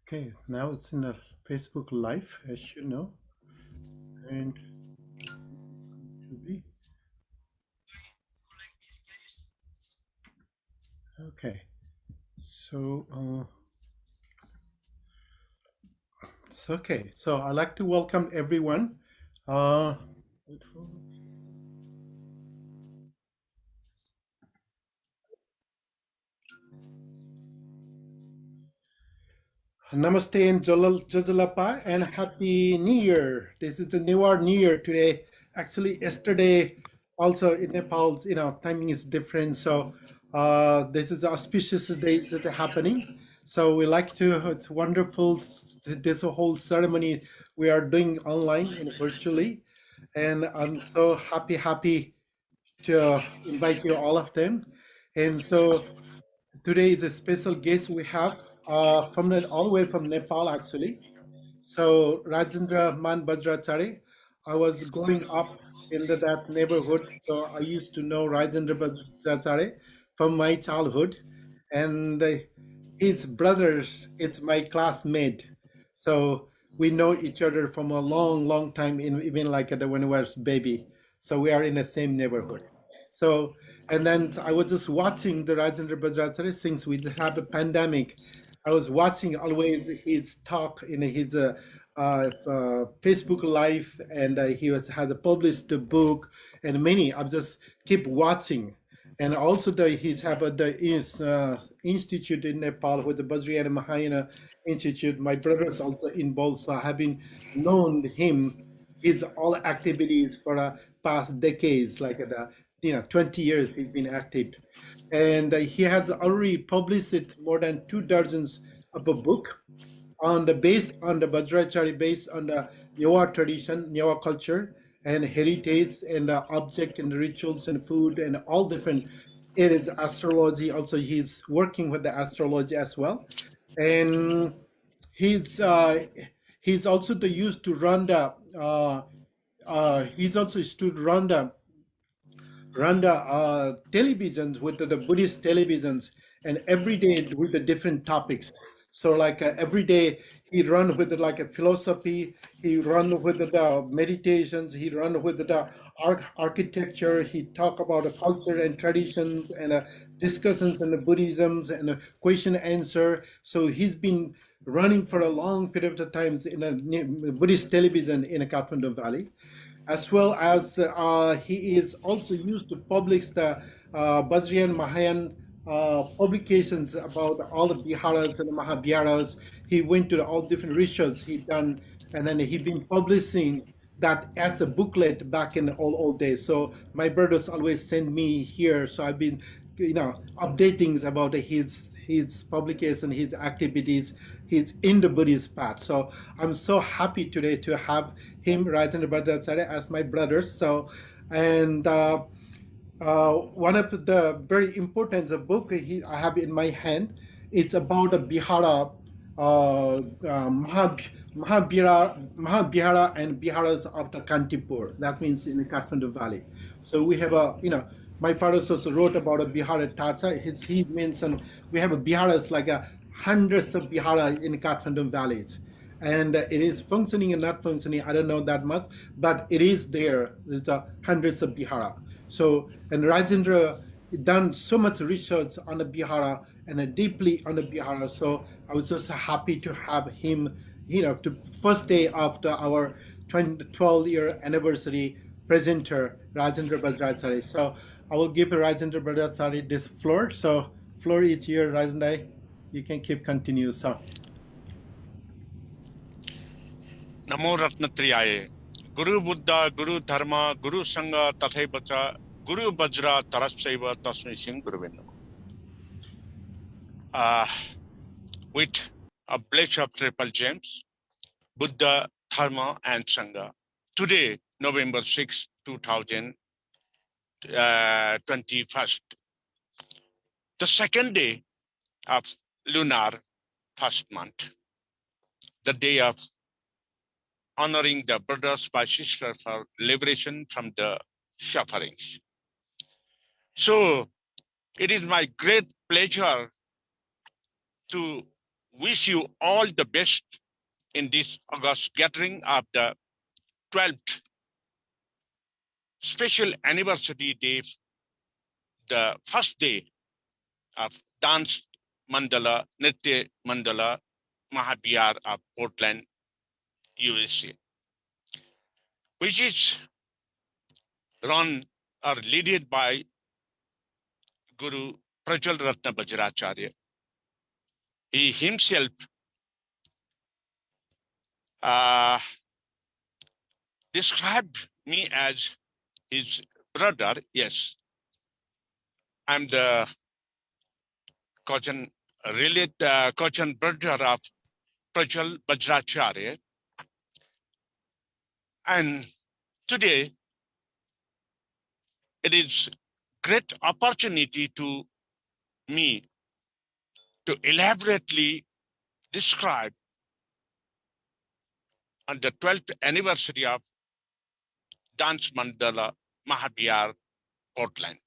Okay, now it's in a Facebook Live, as you know, and to be okay. So, it's okay. So I'd like to welcome everyone. Wait for- Namaste and Jajalapa and Happy New Year. This is the New Year today. Actually, yesterday also in Nepal, timing is different. So this is auspicious days that are happening. So we like to, it's wonderful, this whole ceremony we are doing online and virtually. And I'm so happy to invite you all of them. And so today is a special guest we have all the way from Nepal, actually. So Rajendra Man Bajrachari, I was growing up in that neighborhood, so I used to know Rajendra Bajrachari from my childhood, and his brothers, it's my classmate. So we know each other from a long time, even like when we was baby. So we are in the same neighborhood. So and then I was just watching the Rajendra Bajrachari since we have a pandemic. I was watching always his talk in his Facebook Live, and he has published a book, and many. I just keep watching, and also he's have the institute in Nepal with the Bajri and Mahayana Institute. My brothers also involved, so I have been known him, his all activities for past decades, like 20 years he's been active, and he has already published it more than 2 dozens of a book on the based on the Vajrachari, based on the Nyawa tradition, Nyawa culture, and heritage, and the object and the rituals and food and all different. It is astrology. Also, he's working with the astrology as well, and he's uh, he's also the used to run the. He's also used to run the televisions with the Buddhist televisions, and every day with the different topics. So like every day he run with like a philosophy, he run with the meditations, he run with the architecture, he talk about the culture and traditions and discussions and the Buddhisms and question answer. So he's been running for a long period of times in a Buddhist television in a Kathmandu Valley, as well as he is also used to publish the Bajrian Mahayan publications about all the Biharas and the Mahaviharas. He went to all different rituals he done, and then he been publishing that as a booklet back in the old days. So my brothers always send me here, so I've been updatings about his publication, his activities. He's in the Buddhist path. So I'm so happy today to have him, Rajendra Bhattacharya, as my brother. So, and one of the very important book I have in my hand, it's about the Bihara, Mahavihara and Biharas of the Kantipur. That means in the Kathmandu Valley. So we have my father also wrote about a Bihara Tata. He mentioned we have a Biharas like hundreds of Bihara in Kathmandu valleys, and it is functioning and not functioning. I don't know that much, but it is there. There's hundreds of Bihara. So, and Rajendra done so much research on the Bihara and deeply on the Bihara. So I was just happy to have him, to first day after our 12-year anniversary presenter, Rajendra Bhattacharya. So I will give Rajendra Bhattacharya this floor. So floor is here, Rajendra. You can keep continue. So. Namo Ratnatriyaye. Guru Buddha, Guru Dharma, Guru Sangha, Tathaivacha, Guru Vajra, Tarasaiva, Tasmai Singh, Guru Vennamo. With a pledge of triple gems, Buddha, Dharma, and Sangha. Today, November 6, 2021, the second day of lunar first month, the day of honoring the brothers by sisters for liberation from the sufferings. So it is my great pleasure to wish you all the best in this August gathering of the 12th special anniversary day, the first day of Dance Mandala, Nritya Mandala, Mahavihar of Portland, USA, which is run or led by Guru Prajwal Ratna Bajracharya. He himself uh, described me as his brother. Yes, I'm the cousin, cousin brother of Prajwal Bajracharya. And today it is great opportunity to me to elaborately describe on the 12th anniversary of Dance Mandala Mahavihar Portland.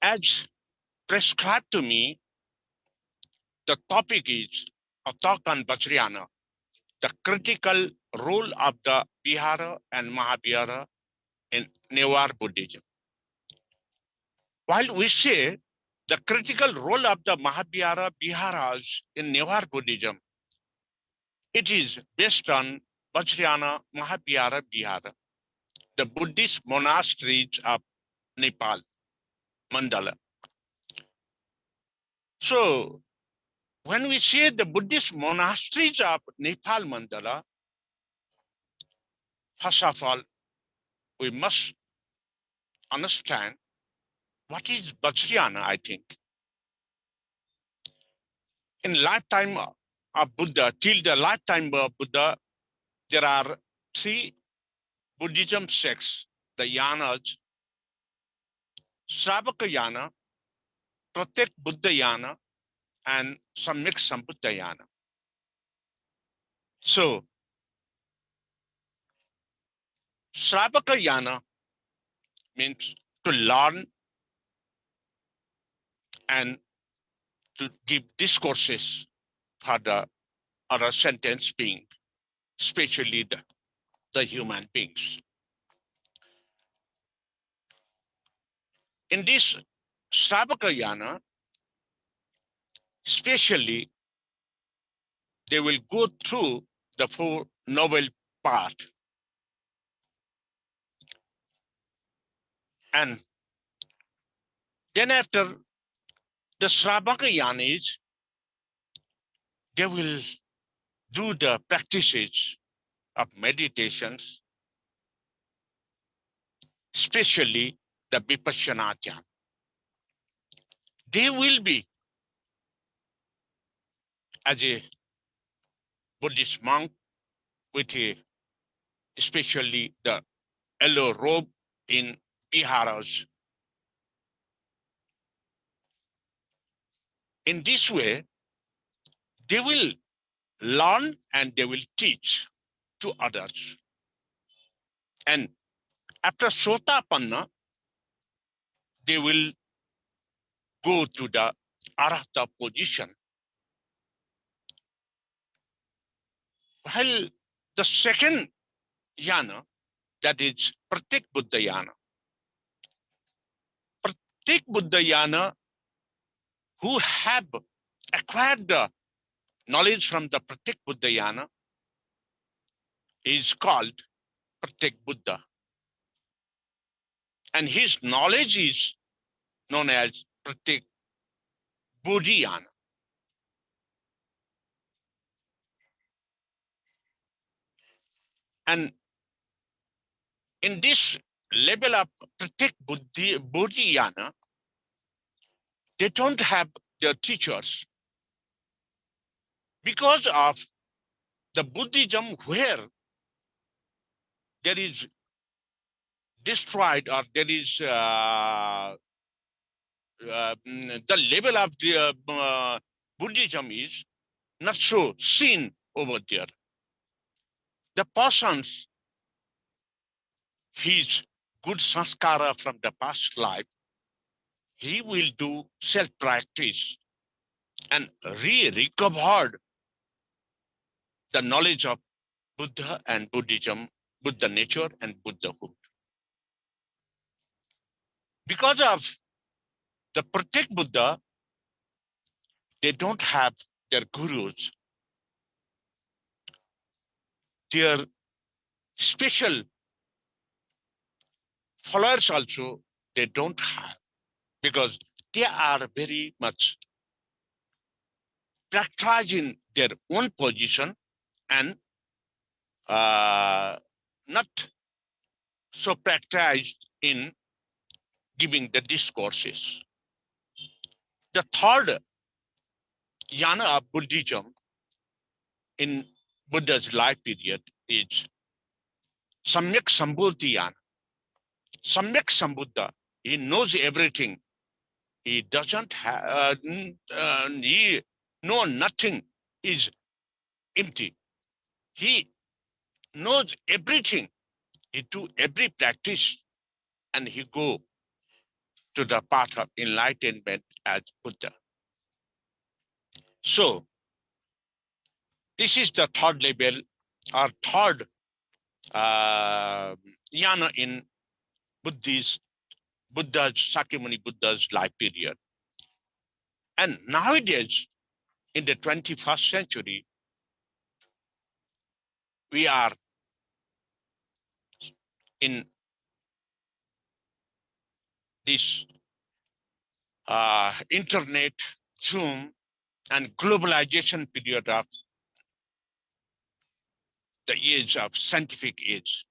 As prescribed to me, the topic is a talk on Vajrayana, the critical role of the Vihara and Mahavihara in Newar Buddhism. While we say the critical role of the Mahavihara Viharas in Newar Buddhism, it is based on Vajrayana Mahavihara Vihara, the Buddhist monasteries of Nepal, Mandala. So when we say the Buddhist monasteries of Nepal, Mandala, first of all, we must understand what is Vajrayana, I think. In lifetime of Buddha, till the lifetime of Buddha, there are three Buddhism sects, the Yanas, Sravaka Yana, Pratyek Buddha Yana, and Samyak Sambuddha Yana. So, Sravaka Yana means to learn and to give discourses for the other sentence being, especially the human beings. In this Sravaka Yana, especially, they will go through the Four Noble Path. And then after the Sravaka Yanis, they will do the practices of meditations, especially the Vipassana Jnana. They will be, as a Buddhist monk, with especially the yellow robe in Viharas. In this way, they will learn and they will teach to others. And after Sotapanna, they will go to the Arahata position. While the second yana, that is Pratyek Buddha yana. Pratyek Buddha yana, who have acquired the knowledge from the Pratyek Buddha yana, is called Pratyek Buddha. And his knowledge is known as Pratyek Bodhiyana. And in this level of Pratyek Bodhiyana, they don't have their teachers because of the Buddhism where there is destroyed or there is the level of the Buddhism is not so seen over there. The persons, his good sanskara from the past life, he will do self-practice and recovered the knowledge of Buddha and Buddhism, Buddha nature and Buddhahood. Because of the Pratyek Buddha, they don't have their gurus. Their special followers also, they don't have, because they are very much practicing their own position and not so practiced in giving the discourses. The third yana of Buddhism in Buddha's life period is Samyak Sambuddhi yana. Samyak Sambuddha, he knows everything. He doesn't have, he know nothing is empty. He knows everything. He do every practice and he go to the path of enlightenment as Buddha. So this is the third level or third yana in Buddha's Sakyamuni Buddha's life period. And nowadays, in the 21st century, we are in this internet, Zoom, and globalization period of the age of scientific age.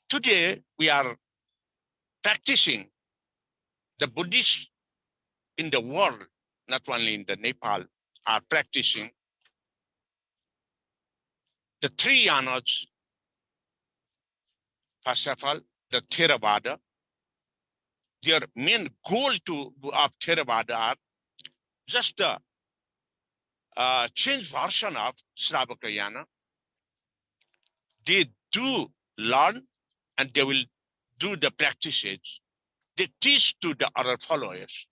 Today, we are practicing the Buddhists in the world, not only in the Nepal, are practicing the three yanas. First of all, the Theravada. Their main goal of Theravada are just a changed version of Shravakayana. They do learn and they will do the practices. They teach to the other followers.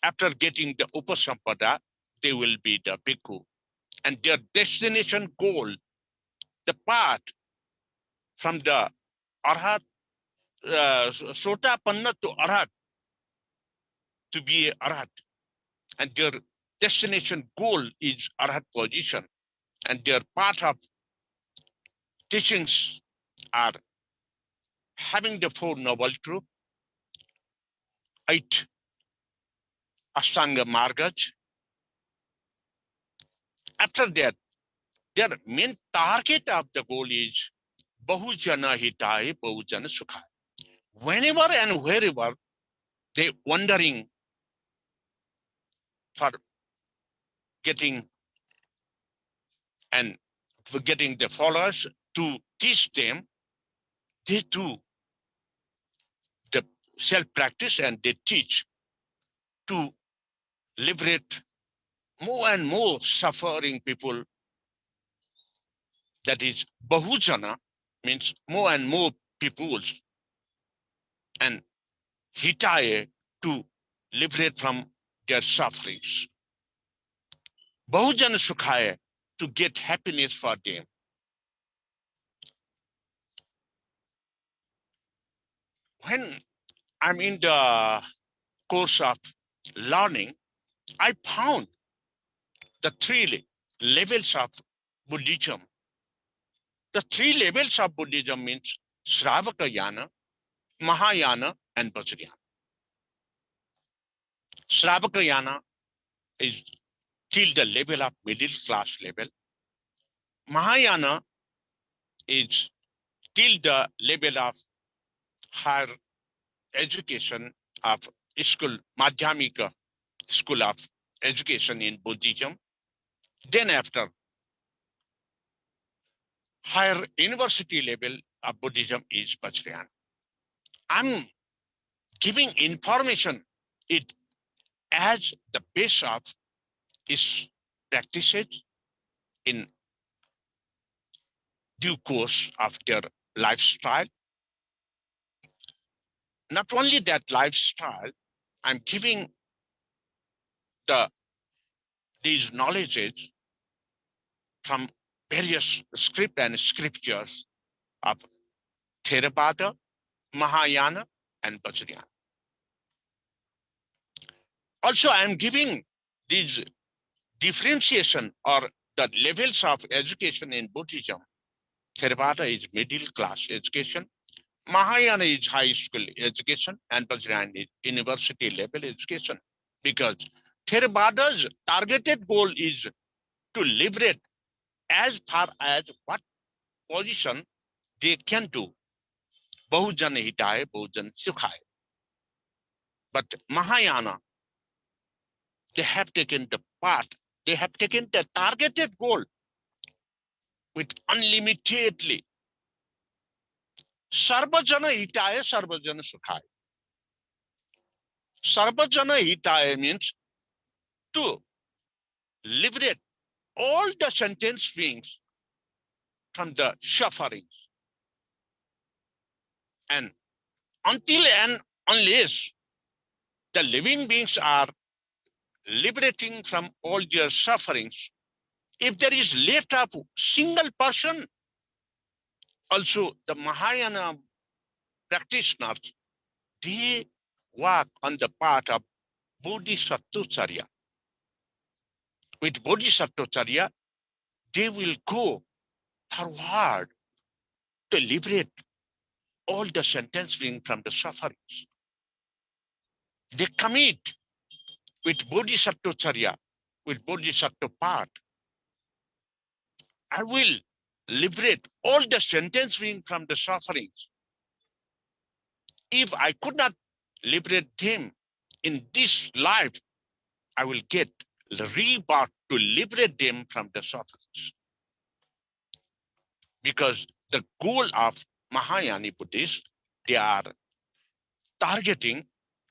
After getting the Upasampada, they will be the bhikkhu. And their destination goal, the path from the Arhat, Sotapanna to Arhat, to be Arhat. And their destination goal is Arhat position. And their path of teachings are having the Four Noble Truths, 8 Ashtanga Margas. After that, their main target of the goal is Bahujana Hitaye, Bahujana Sukhaye. Whenever and wherever they wandering for getting and for getting the followers to teach them, they do the self-practice and they teach to liberate more and more suffering people. That is, Bahujana means more and more peoples, and Hitaye to liberate from their sufferings. Bahujana Sukhaye to get happiness for them. When I'm in the course of learning, I found the three levels of Buddhism. The three levels of Buddhism means Shravakayana, Mahayana, and Vajrayana. Shravakayana is till the level of middle class level. Mahayana is till the level of higher education of school, Madhyamika school of education in Buddhism. Then after higher university level of Buddhism is Vajrayana. I'm giving information it as the base of its practices in due course of their lifestyle. Not only that lifestyle, I'm giving the these knowledges from various script and scriptures of Theravada, Mahayana, and Vajrayana. Also, I am giving these differentiation or the levels of education in Buddhism. Theravada is middle class education, Mahayana is high school education, and Vajrayana is university level education. Because Theravada's targeted goal is to liberate as far as what position they can do. Bahujan hitaye, bahujan sukhaye. But Mahayana, they have taken the path, they have taken the targeted goal with unlimitedly. Sarvajana hitaye, sarvajana sukhaye. Sarvajana hitaye means to liberate all the sentient beings from the sufferings. And until and unless the living beings are liberating from all their sufferings, if there is left of single person, also the Mahayana practitioners, they walk on the path of Bodhisattvacharya. With Bodhisattvacharya, they will go forward to liberate all the sentient beings from the sufferings. They commit with Bodhisattvacharya, with Bodhisattva path. I will liberate all the sentient beings from the sufferings. If I could not liberate them in this life, I will get the rebirth to liberate them from the sufferings. Because the goal of Mahayana Buddhists, they are targeting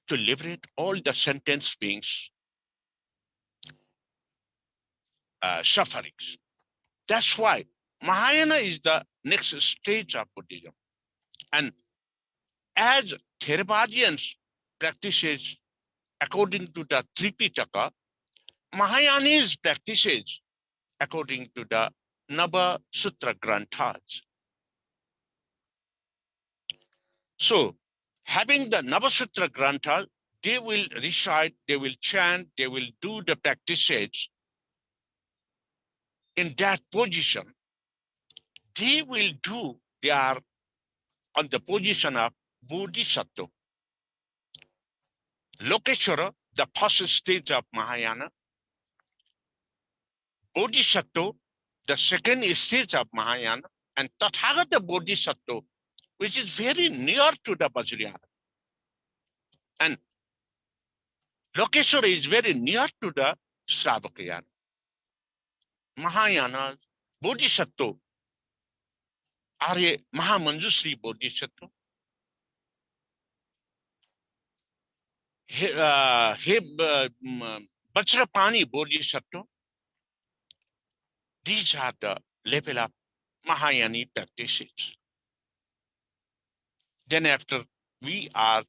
to liberate all the sentient beings' sufferings. That's why Mahayana is the next stage of Buddhism. And as Theravadians practices according to the Tripitaka, Mahayanis practices according to the Nava Sutra Granthas. So, having the Nava Sutra Grantha, they will recite, they will chant, they will do the practices in that position. They will do, they are on the position of Bodhisattva. Lokeshwara, the first stage of Mahayana. Bodhisattva, the second stage of Mahayana. And Tathagata Bodhisattva, which is very near to the Vajrayana. And Lokeshwara is very near to the Shravakayana. Mahayana, Bodhisattva are a Mahamanjusri Bodhisattva. Vajrapani Bodhisattva. These are the level of Mahayana practices. Then after we are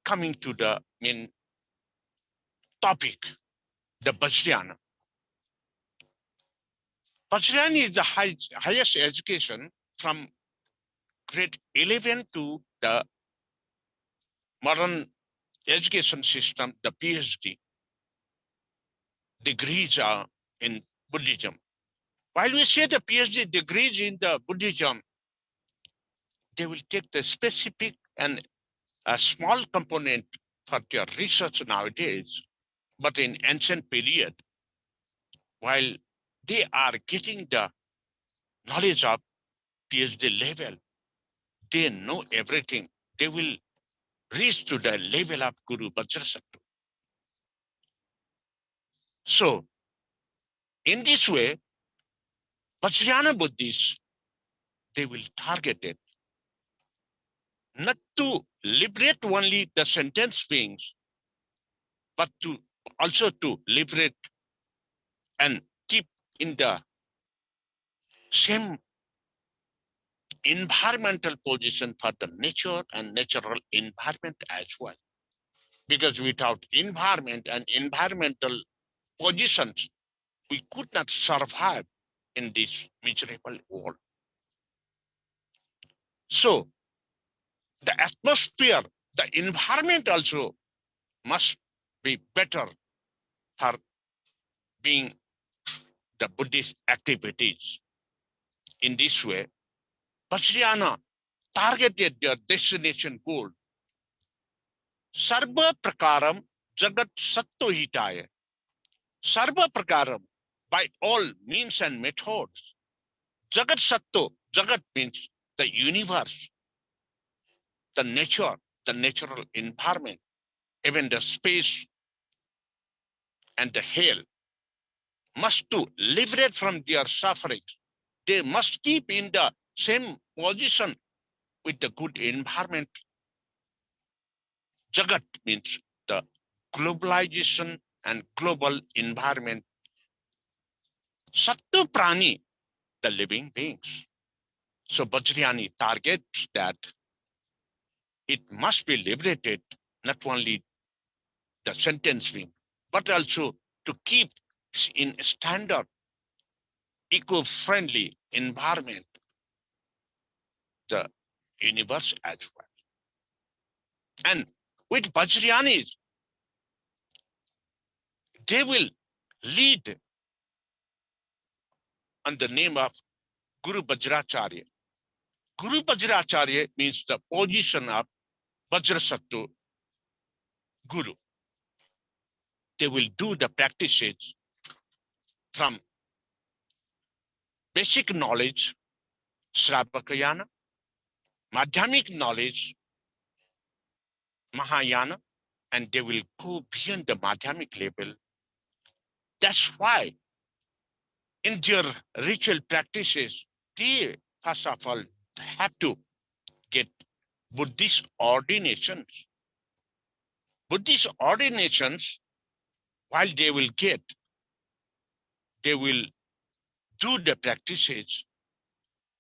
coming to the main topic, the Vajrayana. Vajrayana is the highest education from grade 11 to the modern education system, the PhD degrees are in Buddhism. While we say the PhD degrees in the Buddhism, they will take the specific and a small component for their research nowadays. But in ancient period, while they are getting the knowledge of PhD level, they know everything. They will reach to the level of Guru Vajrasattva. So, in this way, Vajrayana Buddhists, they will target it not to liberate only the sentient beings, but to also to liberate and keep in the same environmental position for the nature and natural environment as well. Because without environment and environmental positions, we could not survive in this miserable world. So the atmosphere, the environment also must be better for being the Buddhist activities. In this way, Vajrayana targeted their destination goal. Sarva prakaram jagat satto hitaya. Sarva prakaram, by all means and methods. Jagat satto, jagat means the universe, the nature, the natural environment, even the space and the hell must to liberate from their sufferings. They must keep in the same position with the good environment. Jagat means the globalization and global environment. Sattu prani, the living beings. So Vajrayani targets that it must be liberated, not only the sentence being, but also to keep in standard, eco-friendly environment, the universe as well. And with Vajrayanis, they will lead on the name of Guru Vajracharya. Guru Vajracharya means the position of Vajrasattva Guru. They will do the practices from basic knowledge, Sravakayana, Madhyamik knowledge, Mahayana, and they will go beyond the Madhyamik level. That's why in their ritual practices, they first of all have to get Buddhist ordinations. Buddhist ordinations, while they will get, they will do the practices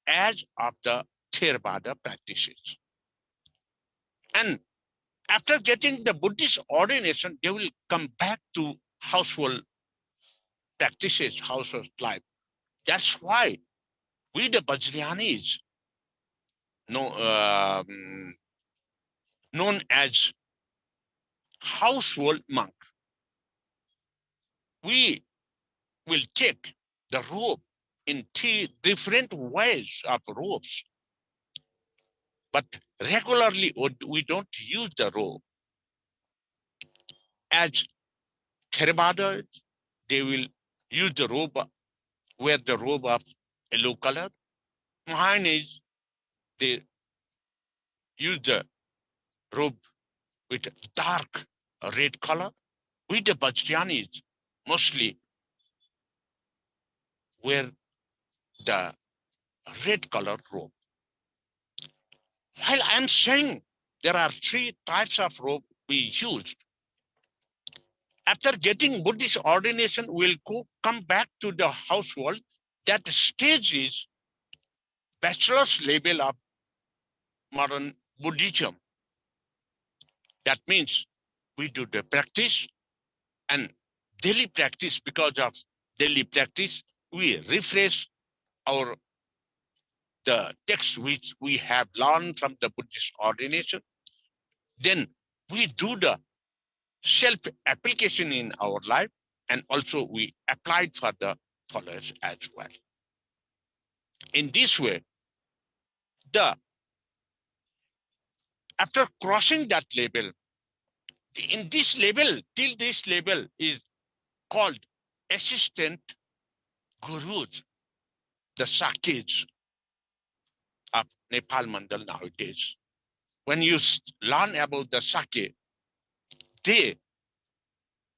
as of the Theravada practices. And after getting the Buddhist ordination, they will come back to household practices, household life. That's why we, the Vajrayanis, know, known as household monk, we will take the robe in three different ways of robes. But regularly, we don't use the robe. As Theravada, they will use the robe, wear the robe of yellow color. Mahaviharas, they use the robe with dark red color. We, the Vajrayanis, mostly wear the red color robe. While I'm saying there are three types of robe we use, after getting Buddhist ordination, we'll come back to the household. That stage is bachelor's level of modern Buddhism. That means we do the practice and daily practice. Because of daily practice, we refresh our the text which we have learned from the Buddhist ordination. Then we do the self-application in our life, and also we applied for the followers as well. In this way, the after crossing that level, in this level, till this level is called assistant gurus, the sakis of Nepal Mandal nowadays. When you learn about the sake, they,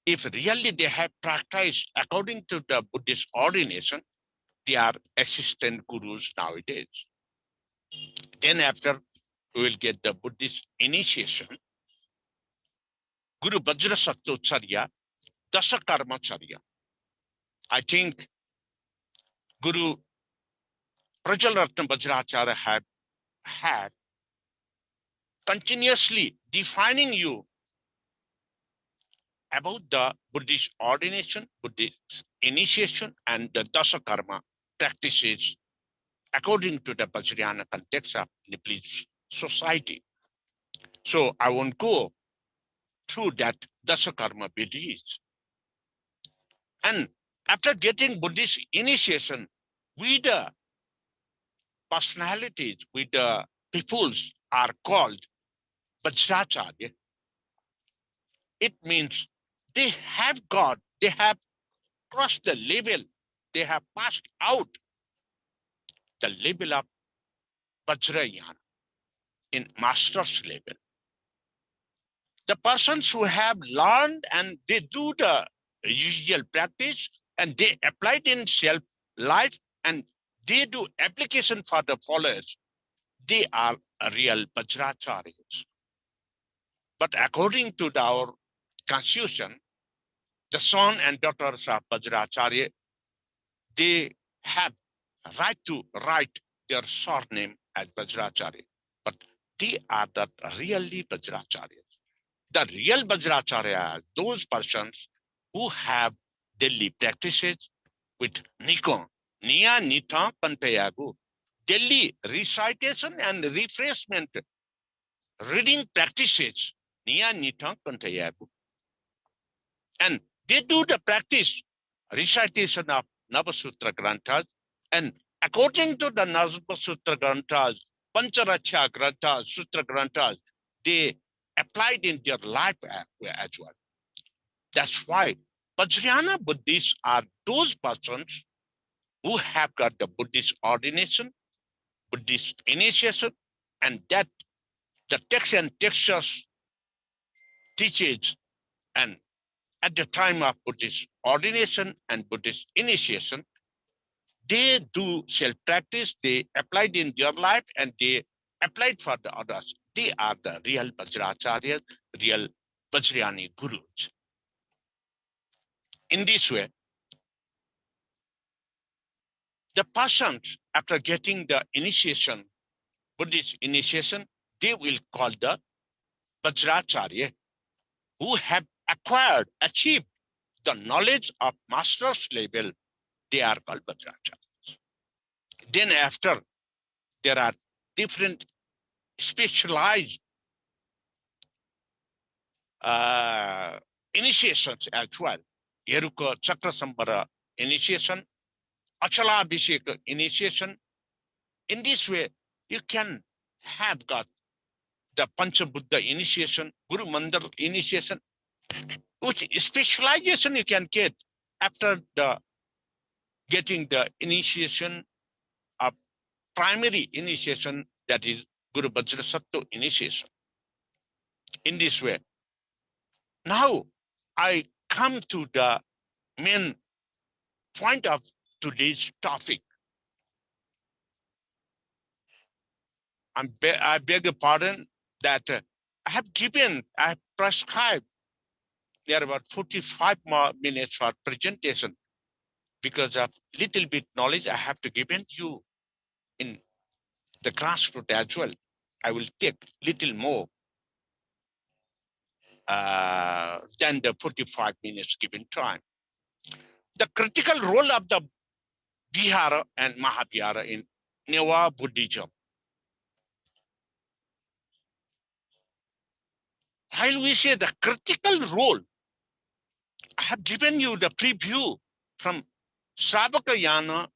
if really they have practiced according to the Buddhist ordination, they are assistant gurus nowadays. Then after, we will get the Buddhist initiation. Guru Vajrasattva Dasakarmacharya. I think Guru Prajalratna Vajracharya had continuously defining you about the Buddhist ordination, Buddhist initiation, and the Dasakarma practices according to the Vajrayana context of Nepalese society. So I won't go through that Dasakarma Vidhis. And after getting Buddhist initiation, we the personalities, with the peoples are called Vajracharya. It means they have got, they have crossed the level, they have passed out the level of Vajrayana in master's level. The persons who have learned and they do the usual practice and they apply it in self life and they do application for the followers, they are real Vajracharyas. But according to our constitution, the son and daughters of Vajracharya, they have right to write their surname as Vajracharya, but they are the really Vajracharyas. The real Vajracharya are those persons who have daily practices with Nikon, Nia Nita Pantayagu, daily recitation and refreshment, reading practices, Nia Nita Pantayagu. And they do the practice, recitation of Navasutra Granthas, and according to the Navasutra Granthas, Pancharacha Granthas, Sutra Granthas, they applied in their life as well. That's why Vajrayana Buddhists are those persons who have got the Buddhist ordination, Buddhist initiation, and that the text and textures teaches. And at the time of Buddhist ordination and Buddhist initiation, they do self-practice, they applied in their life, and they applied for the others. They are the real Vajracharyas, real Vajrayani Gurus. In this way, the persons, after getting the initiation, Buddhist initiation, they will call the Vajracharya, who have acquired, achieved the knowledge of master's level. They are called Vajracharyas. Then after, there are different specialized initiations as well. Yeruka Chakrasambara initiation, Achalabhishek initiation. In this way, you can have got the Panchabuddha initiation, Guru Mandal initiation, which specialization you can get after the getting the initiation of primary initiation, that is Guru Vajrasattva initiation. In this way, now I come to the main point of today's topic. I beg your pardon that I have prescribed there about 45 more minutes for presentation because of little bit knowledge I have to give in you in the grassroots as well. I will take little more than the 45 minutes given time. The critical role of the Vihara and Mahavihara in Neva Buddhism. While we say the critical role, I have given you the preview from Sravakayana,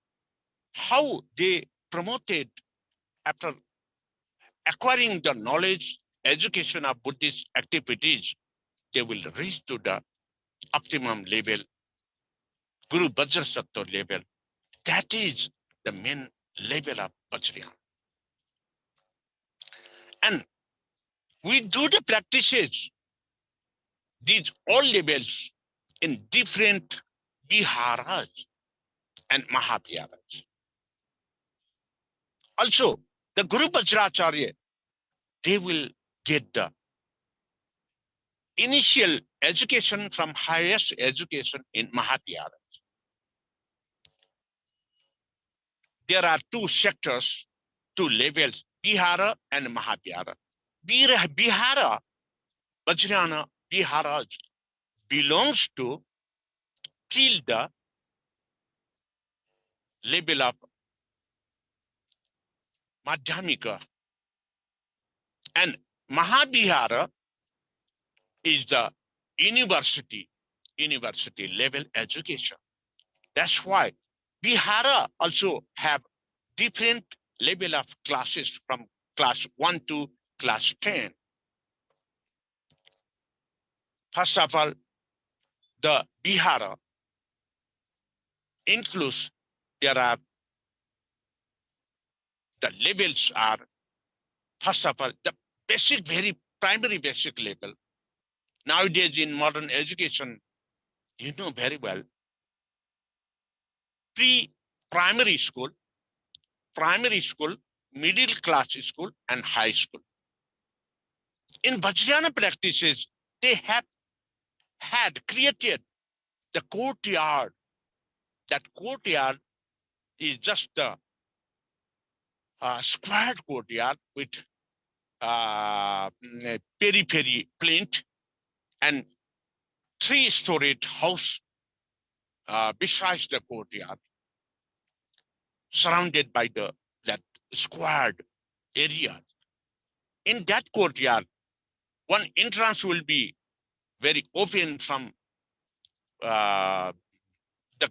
how they promoted after acquiring the knowledge, education of Buddhist activities, they will reach to the optimum level, Guru Vajrasattva level. That is the main level of Vajrayana. And we do the practices, these all levels in different Viharas and Mahaviharas. Also, the Guru Vajracharya, they will get the initial education from highest education in Mahaviharas. There are two sectors, two levels, Vihara and Mahavihara. Vihara, Vajrayana Viharas, belongs to till the level of Madhyamika. And Mahavihara is the university level education. That's why Vihara also have different level of classes from class 1 to class 10. First of all, the Vihara includes, there are, the levels are, first of all, the basic, very primary basic level. Nowadays in modern education, you know very well, pre-primary school, primary school, middle class school, and high school. In Vajrayana practices, they have had created the courtyard. That courtyard is just a squared courtyard with peri-peri plinth and three-storied house besides the courtyard, surrounded by that squared area. In that courtyard, one entrance will be very open from the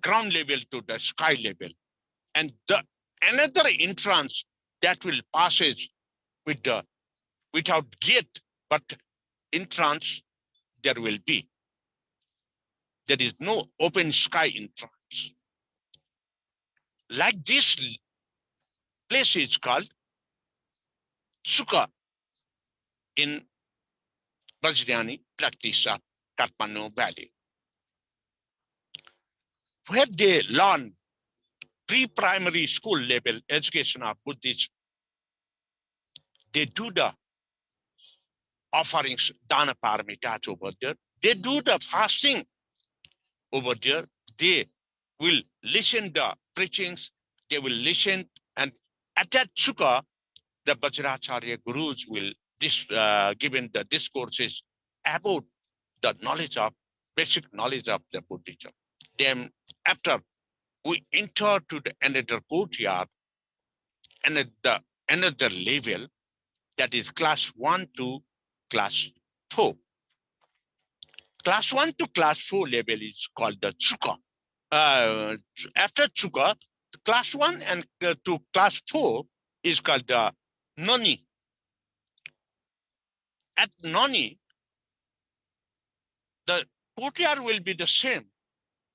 ground level to the sky level, and another entrance that will passes with the without gate, but entrance there will be. There is no open sky entrance. Like this place is called Sukha in Vajrayani practice of Kathmandu Valley, where they learn pre-primary school level education of Buddhist. They do the offerings, dana paramitas over there. They do the fasting over there. They will listen the preachings. They will listen, and at that sukha, the Vajracharya gurus will given the discourses about the knowledge of basic knowledge of the Buddhism. Then after we enter to the another courtyard and at the another level, that is class 1 to class 4. Class 1 to class 4 level is called the Chukha. After Chukha, class 1 and to class 4 is called the Nani. At Nani, the courtyard will be the same,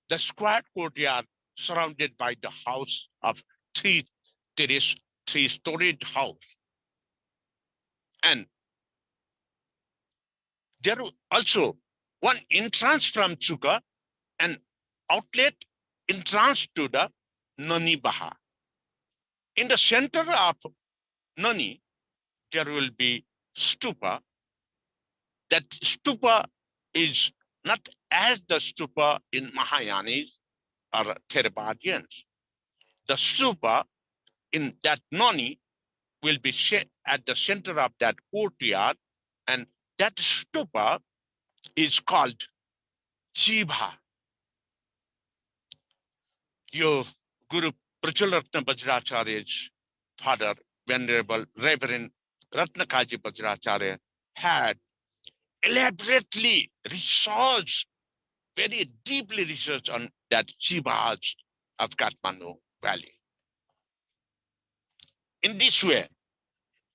the square courtyard surrounded by the house of three-storied house. And there also one entrance from Chukha and outlet entrance to the Nani Baha. In the center of Nani, there will be stupa. That stupa is not as the stupa in Mahayanis or Theravadians. The stupa in that Nani will be at the center of that courtyard, and that stupa is called Jibha. Your Guru Prachalatna Vajracharya's father, Venerable Reverend Ratnakaji Vajracharya, had elaborately researched, very deeply researched on that Jibhas of Kathmandu Valley. In this way,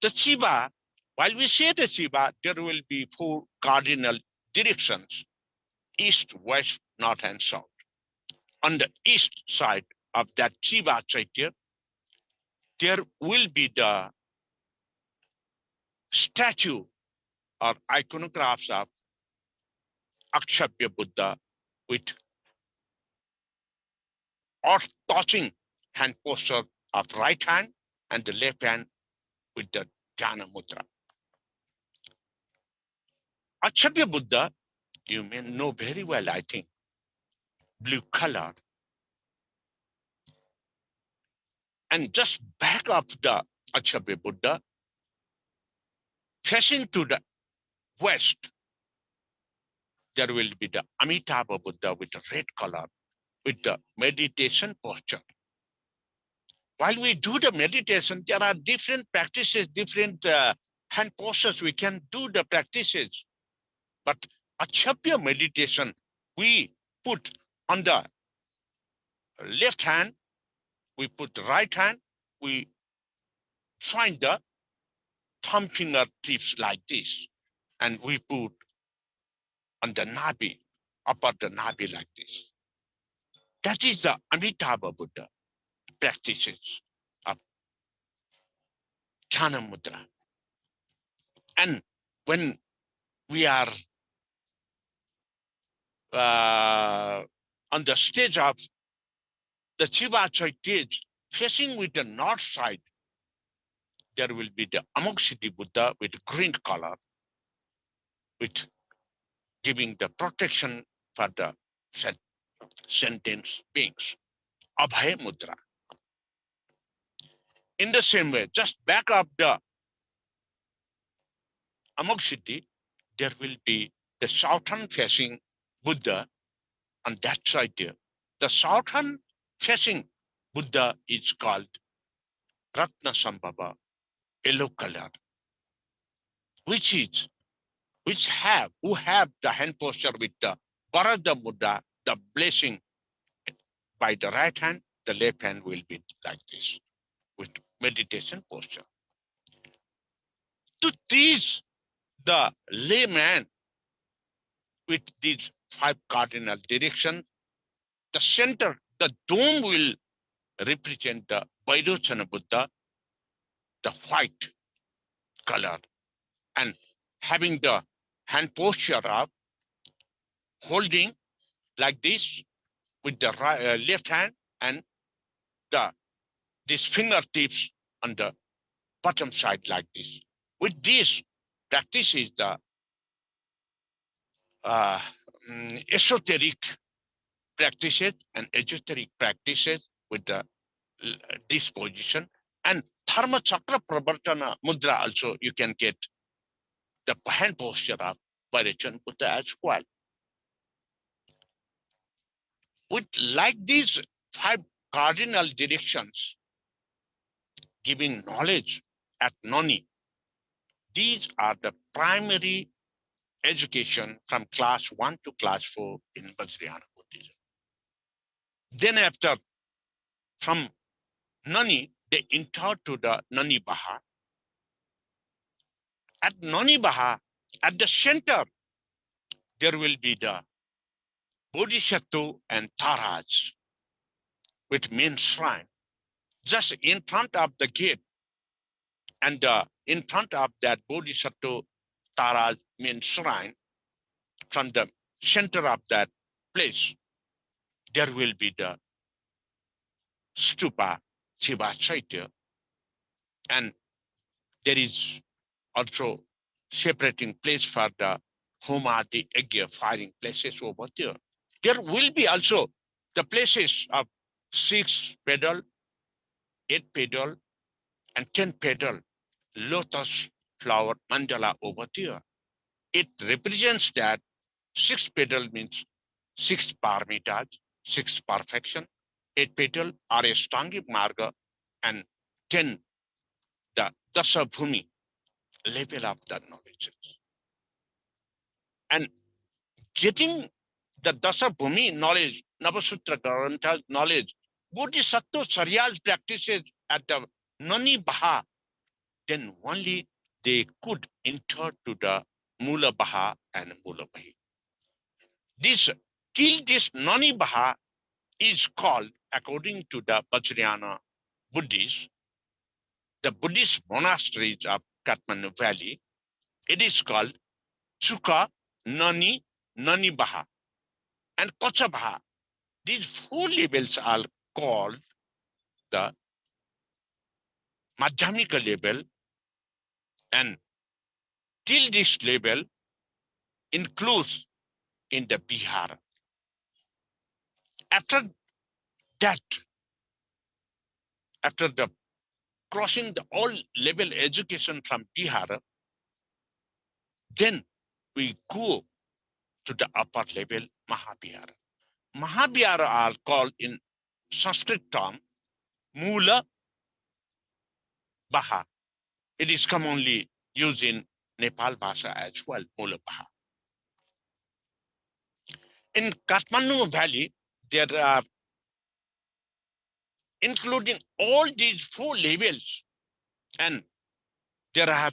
the Shiva, while we say the Shiva, there will be 4 cardinal directions: east, west, north, and south. On the east side of that Shiva Chaitya, there will be the statue or iconographs of Akshabhya Buddha with earth touching hand posture of right hand and the left hand with the Dhyana Mudra. Akshabhya Buddha, you may know very well, I think, blue color. And just back of the Akshabhya Buddha, facing to the west, there will be the Amitabha Buddha with the red color, with the meditation posture. While we do the meditation, there are different practices, different hand postures. We can do the practices. But Achyapya meditation, we put on the left hand, we put the right hand, we join the thumb finger tips like this, and we put on the nabi, upper the nabi like this. That is the Amitabha Buddha practices of Jnana Mudra. And when we are on the stage of the Chivachai stage, facing with the north side, there will be the Amoksiddhi Buddha with green color, with giving the protection for the sentence beings. Abhay Mudra. In the same way, just back up the Amoksiddhi, there will be the southern facing Buddha on that side there. The southern facing Buddha is called Ratna Sambhava, yellow color, who have the hand posture with the Bharata Buddha, the blessing by the right hand, the left hand will be like this, with meditation posture. To teach the layman with these 5 cardinal directions, the center, the dome will represent the Vairochana Buddha, the white color, and having the hand posture of holding like this with the left hand and these fingertips on the bottom side like this. With this, practice is the esoteric practices and esoteric practices with the this position. And Dharma Chakra Pravartana Mudra also, you can get the hand posture of Vairocana Buddha as well. With like these 5 cardinal directions, giving knowledge at Noni, these are the primary education from class 1 to class 4 in Vajrayana Buddhism. Then after, from Nani, they enter to the Nani Baha. At Nani Baha, at the center, there will be the Bodhisattva and Taras with main shrine. Just in front of the gate and in front of that Bodhisattva Taras main shrine, from the center of that place, there will be the stupa Shivachaitya, and there is also separating place for the Homa, the Yajna firing places over there. There will be also the places of 6 pedal, 8 pedal, and 10 pedal lotus flower mandala over there. It represents that 6 pedal means 6 paramitas, 6 perfection, 8 petal are Ashtangic Marga, and 10 the Dasa Bhumi, level of the knowledge. And getting the Dasa Bhumi knowledge, Navasutra Granthas knowledge, Bodhisattva Saryas practices at the Nani Baha, then only they could enter to the Mula Baha and Mula Bahi. Till this Nani Baha is called, according to the Vajrayana Buddhists, the Buddhist monasteries of Kathmandu Valley, it is called Chuka, Nani, Nani Baha, and Kocha Baha. These 4 levels are called the Madhyamika level, and till this level includes in the Bihar. After that, after the crossing the all level education from Bihar, then we go to the upper level Mahavihara. Mahavihara are called in Sanskrit term Mula Baha. It is commonly used in Nepal Bhasha as well, Mula Baha. In Kathmandu Valley, there are, including all these 4 levels, and there are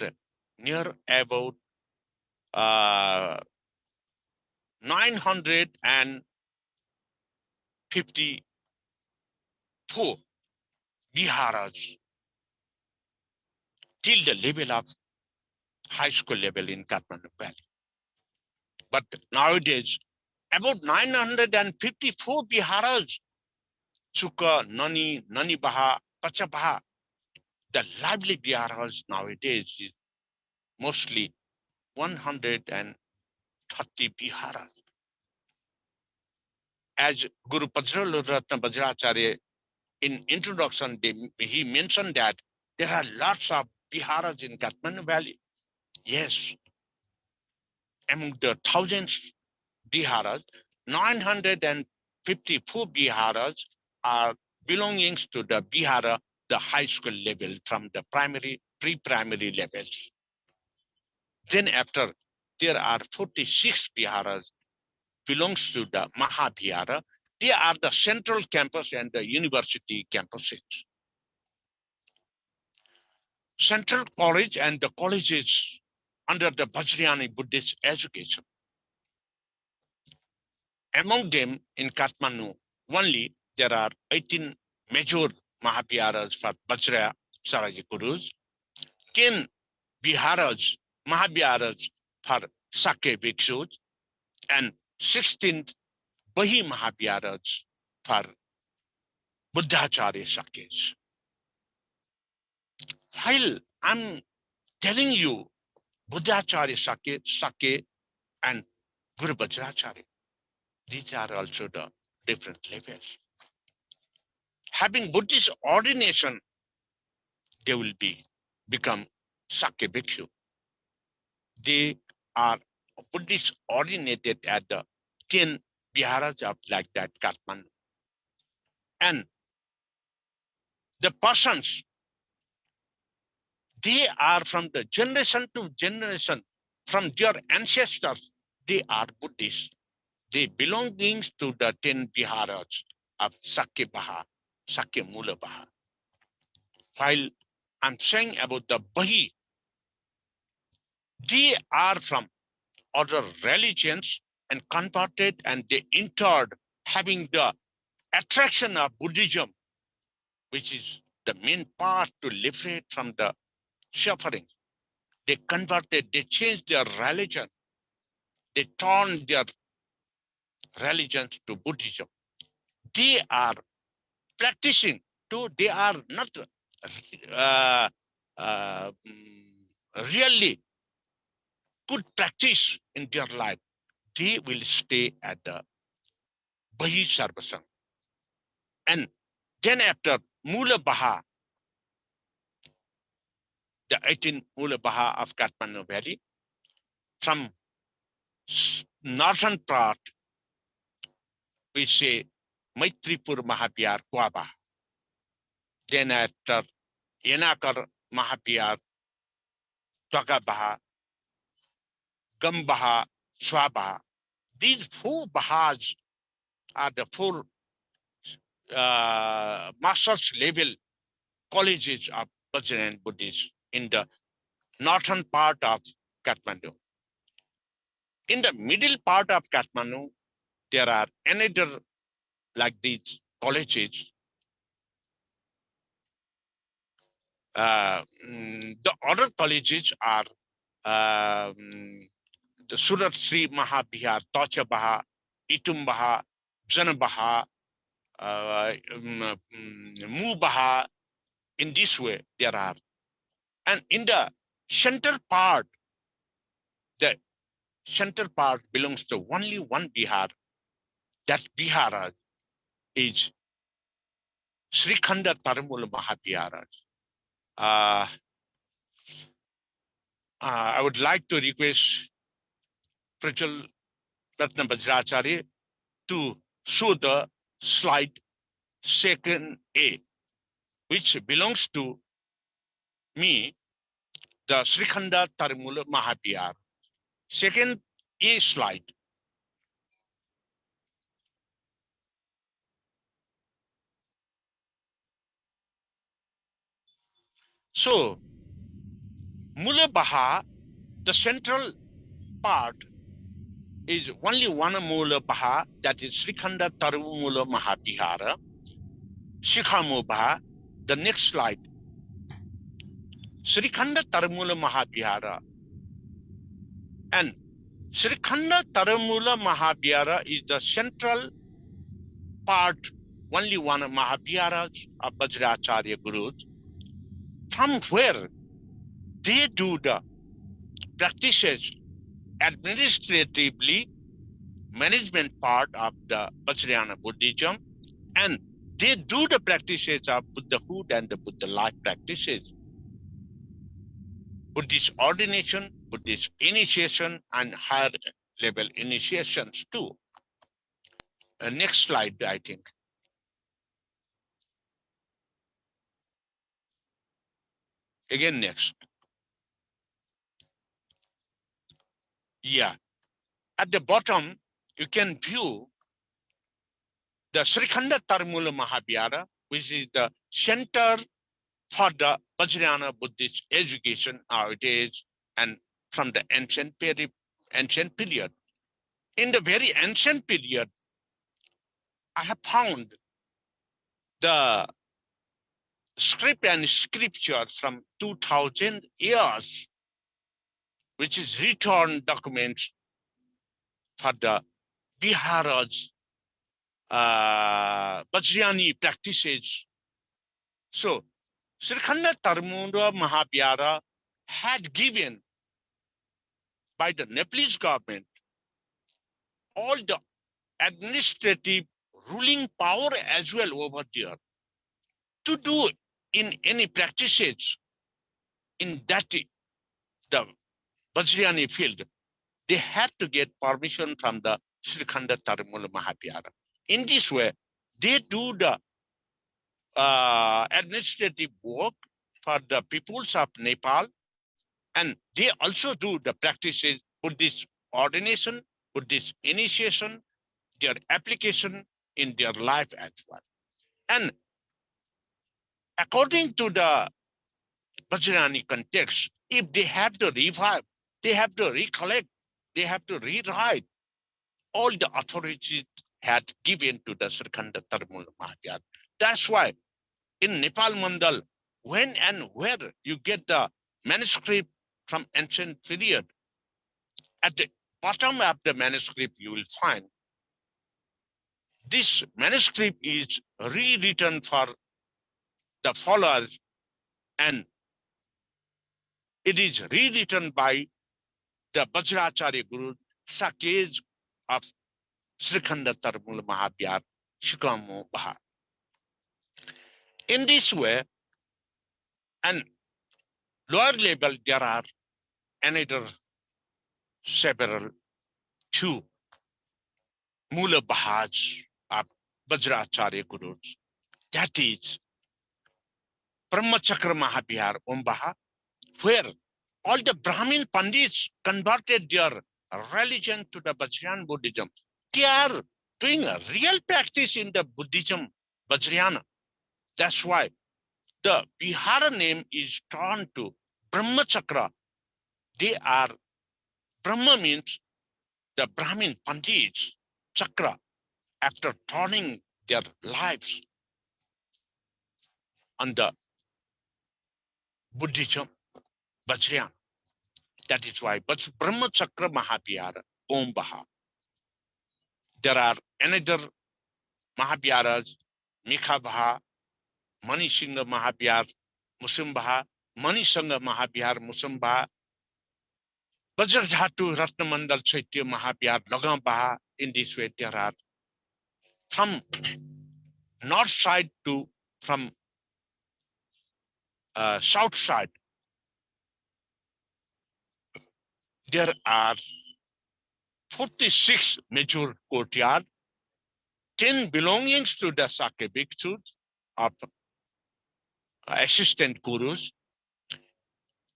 near about 954 viharas till the level of high school level in Kathmandu Valley. But nowadays, about 954 viharas, Sukha, Nani, Nani Baha, Pacha Baha, the lively viharas nowadays is mostly 130 viharas. As Guru Ratna Bajracharya in introduction, he mentioned that there are lots of viharas in Kathmandu Valley. Yes, among the thousands viharas, 954 viharas are belongings to the vihara, the high school level from the primary, pre-primary levels. Then after, there are 46 viharas belongs to the Mahavihara. They are the central campus and the university campuses. Central college and the colleges under the Vajrayana Buddhist education. Among them in Kathmandu, only there are 18 major Mahaviharas for Vajra Saraji Gurus, 10 Viharas, Mahaviharas for Sakya Bhikshus, and 16 Bahi Mahaviharas for Buddhacharya Sakyas. While I'm telling you Buddhacharya Sakya, and Guru Vajracharya, these are also the different levels. Having Buddhist ordination, they will become Sakya Bhikshu. They are Buddhist ordinated at the 10 viharas of like that Kathmandu. And the persons, they are from the generation to generation, from their ancestors, they are Buddhists. They belongings to the 10 viharas of Sakya Baha, Sakya Mula Baha. While I'm saying about the Bahi, they are from other religions and converted and they entered having the attraction of Buddhism, which is the main part to liberate from the suffering. They converted, they changed their religion. They turned their religions to Buddhism. They are practicing too. They are not uh, uh, really good practice in their life. They will stay at the Bahi Sarvasang. And then after Mula Baha, the 18 Mula Baha of Kathmandu Valley, from northern part, we say Maitripur Mahavihar Kwaba. Then after Yenakar Mahavihar Twagabaha, Gambaha, Swabaha. These 4 Bahas are the 4 master's level colleges of Vajrayana Buddhists in the northern part of Kathmandu. In the middle part of Kathmandu, there are another like these colleges. The other colleges are the Surat Sri Mahavihar, Tocha Baha, Itum Baha, Jana Baha, Mu Baha. In this way, there are. And in the center part, the center part belongs to only one Bihar. That Bihara is Srikhanda Taramula Mahaviharas. I would like to request spiritual Ratna Vajracharya to show the slide second A, which belongs to me, the Srikhanda Tarimula Mahavihar. Second A slide. So, Mula Baha, the central part is only one Mula Baha, that is Srikhanda Tarimula Mahavihara. Shikhamu Baha, the next slide. Srikhanda Tarimula Mahavihara. And Srikhanda Tarimula Mahavihara is the central part, only one Mahaviharas of Vajracharya Gurus, from where they do the practices administratively, management part of the Vajrayana Buddhism, and they do the practices of Buddhahood and the Buddha life practices, Buddhist ordination, Buddhist initiation, and higher level initiations too. Next slide, I think. Again, next. Yeah. At the bottom, you can view the Srikhanda Tarimula Mahavihara, which is the center for the Vajrayana Buddhist education nowadays and from the ancient period. In the very ancient period, I have found the script and scripture from 2000 years, which is written documents for the Viharas, Vajrayani practices. So, Srikhanda Tarimula Mahavihara had given by the Nepalese government all the administrative ruling power as well over there to do in any practices in that the Vajrayani field. They have to get permission from the Srikhanda Tarimula Mahavihara. In this way, they do the administrative work for the peoples of Nepal, and they also do the practices, Buddhist ordination, Buddhist initiation, their application in their life as well. And according to the Vajrayani context, if they have to revive, they have to recollect, they have to rewrite all the authorities had given to the Srikhanda Tarimula Mahavihara. That's why in Nepal Mandal, when and where you get the manuscript from ancient period, at the bottom of the manuscript, you will find this manuscript is rewritten for the followers, and it is rewritten by the Vajracharya Guru, Sakej of Srikhanda Tarimula Mahavihar, Shikamo Baha. In this way, and lower level, there are another several two Mula Bahas of Vajracharya Gurus. That is Brahmachakra Mahavihar Baha, where all the Brahmin Pandits converted their religion to the Vajrayana Buddhism. They are doing a real practice in the Buddhism, Vajrayana. That's why the Vihara name is turned to Brahmachakra. They are, Brahma means the Brahmin Pandits, Chakra, after turning their lives on the Buddhism, Vajrayana. That is why, but Brahma Chakra Mahavihara, Om Baha. There are another Mahaviharas, Mikha Baha, Mani Singha Mahavihar, Musum Baha, Mani Sangha Mahavihar, Musum Baha, Vajradhatu Ratnamandal Chaitya Mahavihar, Lagam Baha. In this way, there are from north side to from south side, there are 46 major courtyard, 10 belongings to the Sakya Bhikshus of assistant gurus,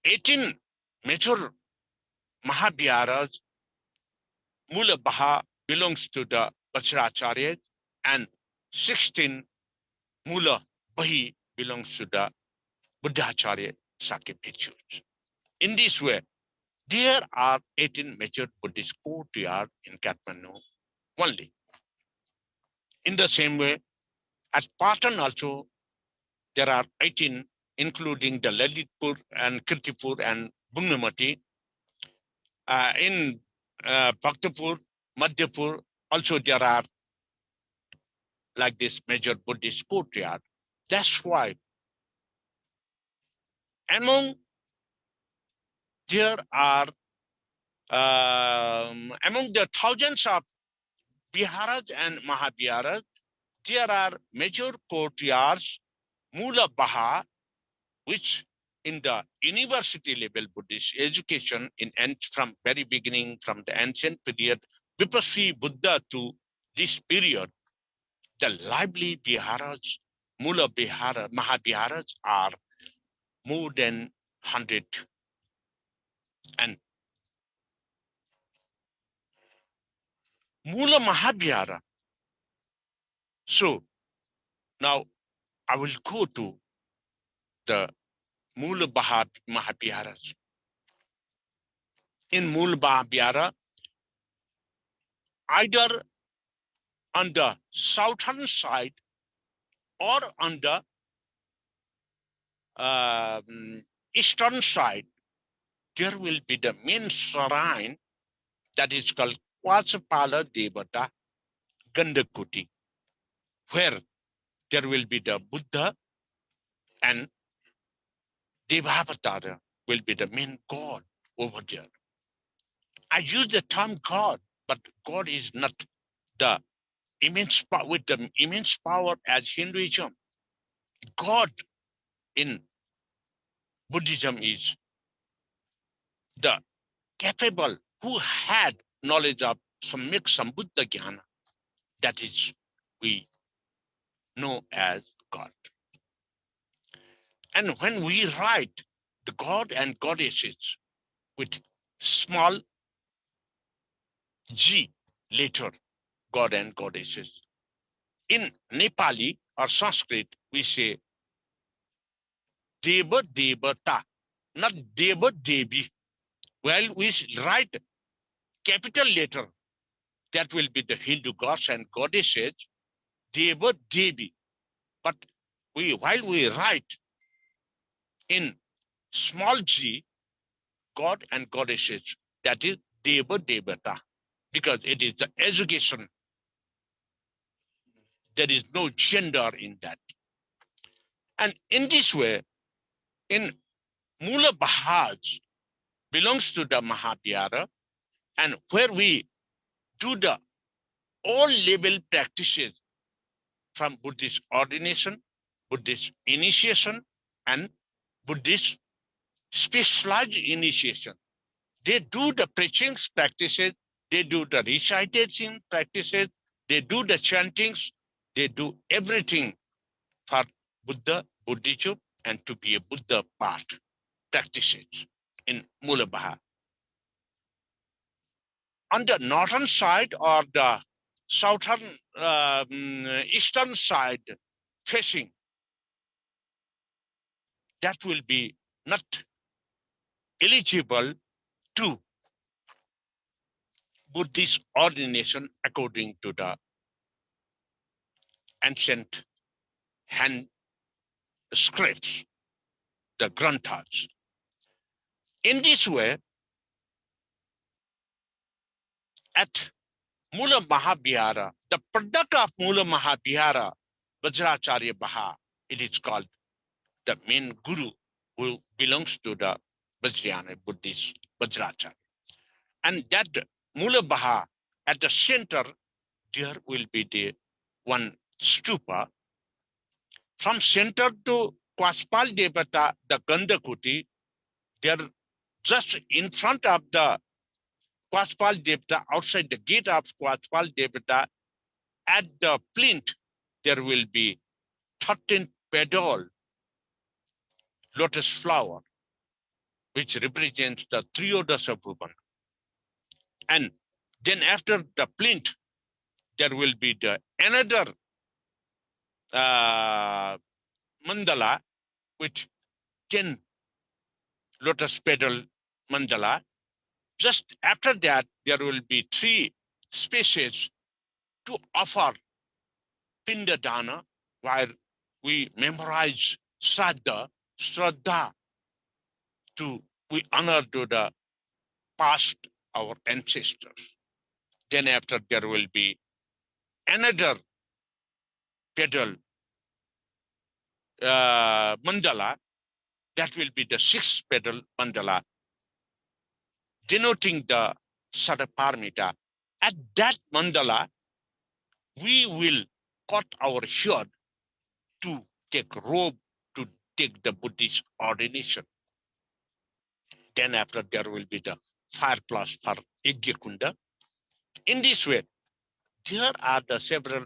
18 major Mahaviharas, Mula Baha belongs to the Vajracharya, and 16 Mula Bahi belongs to the Buddhacharya Sakya Bhikshus. In this way, there are 18 major Buddhist courtyards in Kathmandu only. In the same way, at Patan also, there are 18, including the Lalitpur and Kirtipur and Bungamati. In Bhaktapur, Madhyapur, also there are like this major Buddhist courtyard. That's why among there are among the thousands of Viharas and Mahaviharas, there are major courtyards, Mula Baha, which in the university level Buddhist education from very beginning, from the ancient period, Vipassi Buddha to this period, the lively Viharas, Mula Vihara, Mahaviharas are more than 100. And Mula Mahavihara. So now I will go to the Mula Mahaviharas. In Mula Mahavihara, either on the southern side or on the eastern side, there will be the main shrine that is called Kwasapala Devata Gandakuti, where there will be the Buddha and Devavatara will be the main god over there. I use the term God, but God is not the immense power with the immense power as Hinduism. God in Buddhism is the capable who had knowledge of Samyak Sambuddha Jnana. That is, we know as God. And when we write the God and goddesses with small g later, God and goddesses, in Nepali or Sanskrit, we say Deva Devata, not Deva Devi. Well, we write capital letter, that will be the Hindu gods and goddesses, Deva Devi. But while we write in small g, God and goddesses, that is Deva Devata, because it is the education. There is no gender in that. And in this way, in Mula Bahaj belongs to the Mahavihara, and where we do the all level practices from Buddhist ordination, Buddhist initiation, and Buddhist specialized initiation. They do the preaching practices, they do the recitation practices, they do the chantings, they do everything for Buddha, Buddhism, and to be a Buddha part practices in Mulabaha. On the northern side or the southern eastern side facing, that will be not eligible to Buddhist ordination according to the ancient hand scripts, the granthas. In this way, at Mula Mahavihara, the product of Mula Mahavihara, Vajracharya Baha, it is called the main guru who belongs to the Vajrayana Buddhist Vajracharya. And that Mula Baha, at the center, there will be the one stupa. From center to Kwaspal Devata, the Gandakuti, there just in front of the Kwaspal Devta, outside the gate of Kwaspal Devta, at the plinth, there will be 13 petal lotus flower, which represents the Triyodasa Bhuvan. And then after the plinth, there will be another mandala with 10 lotus petal mandala. Just after that, there will be 3 spaces to offer Pindadana, where we memorize Shraddha, we honor to the past, our ancestors. Then after there will be another petal mandala, that will be the 6th petal mandala, denoting the Sadaparmita. At that mandala, we will cut our head to take robe to take the Buddhist ordination. Then after there will be the fire plus for Yajna. In this way, there are the several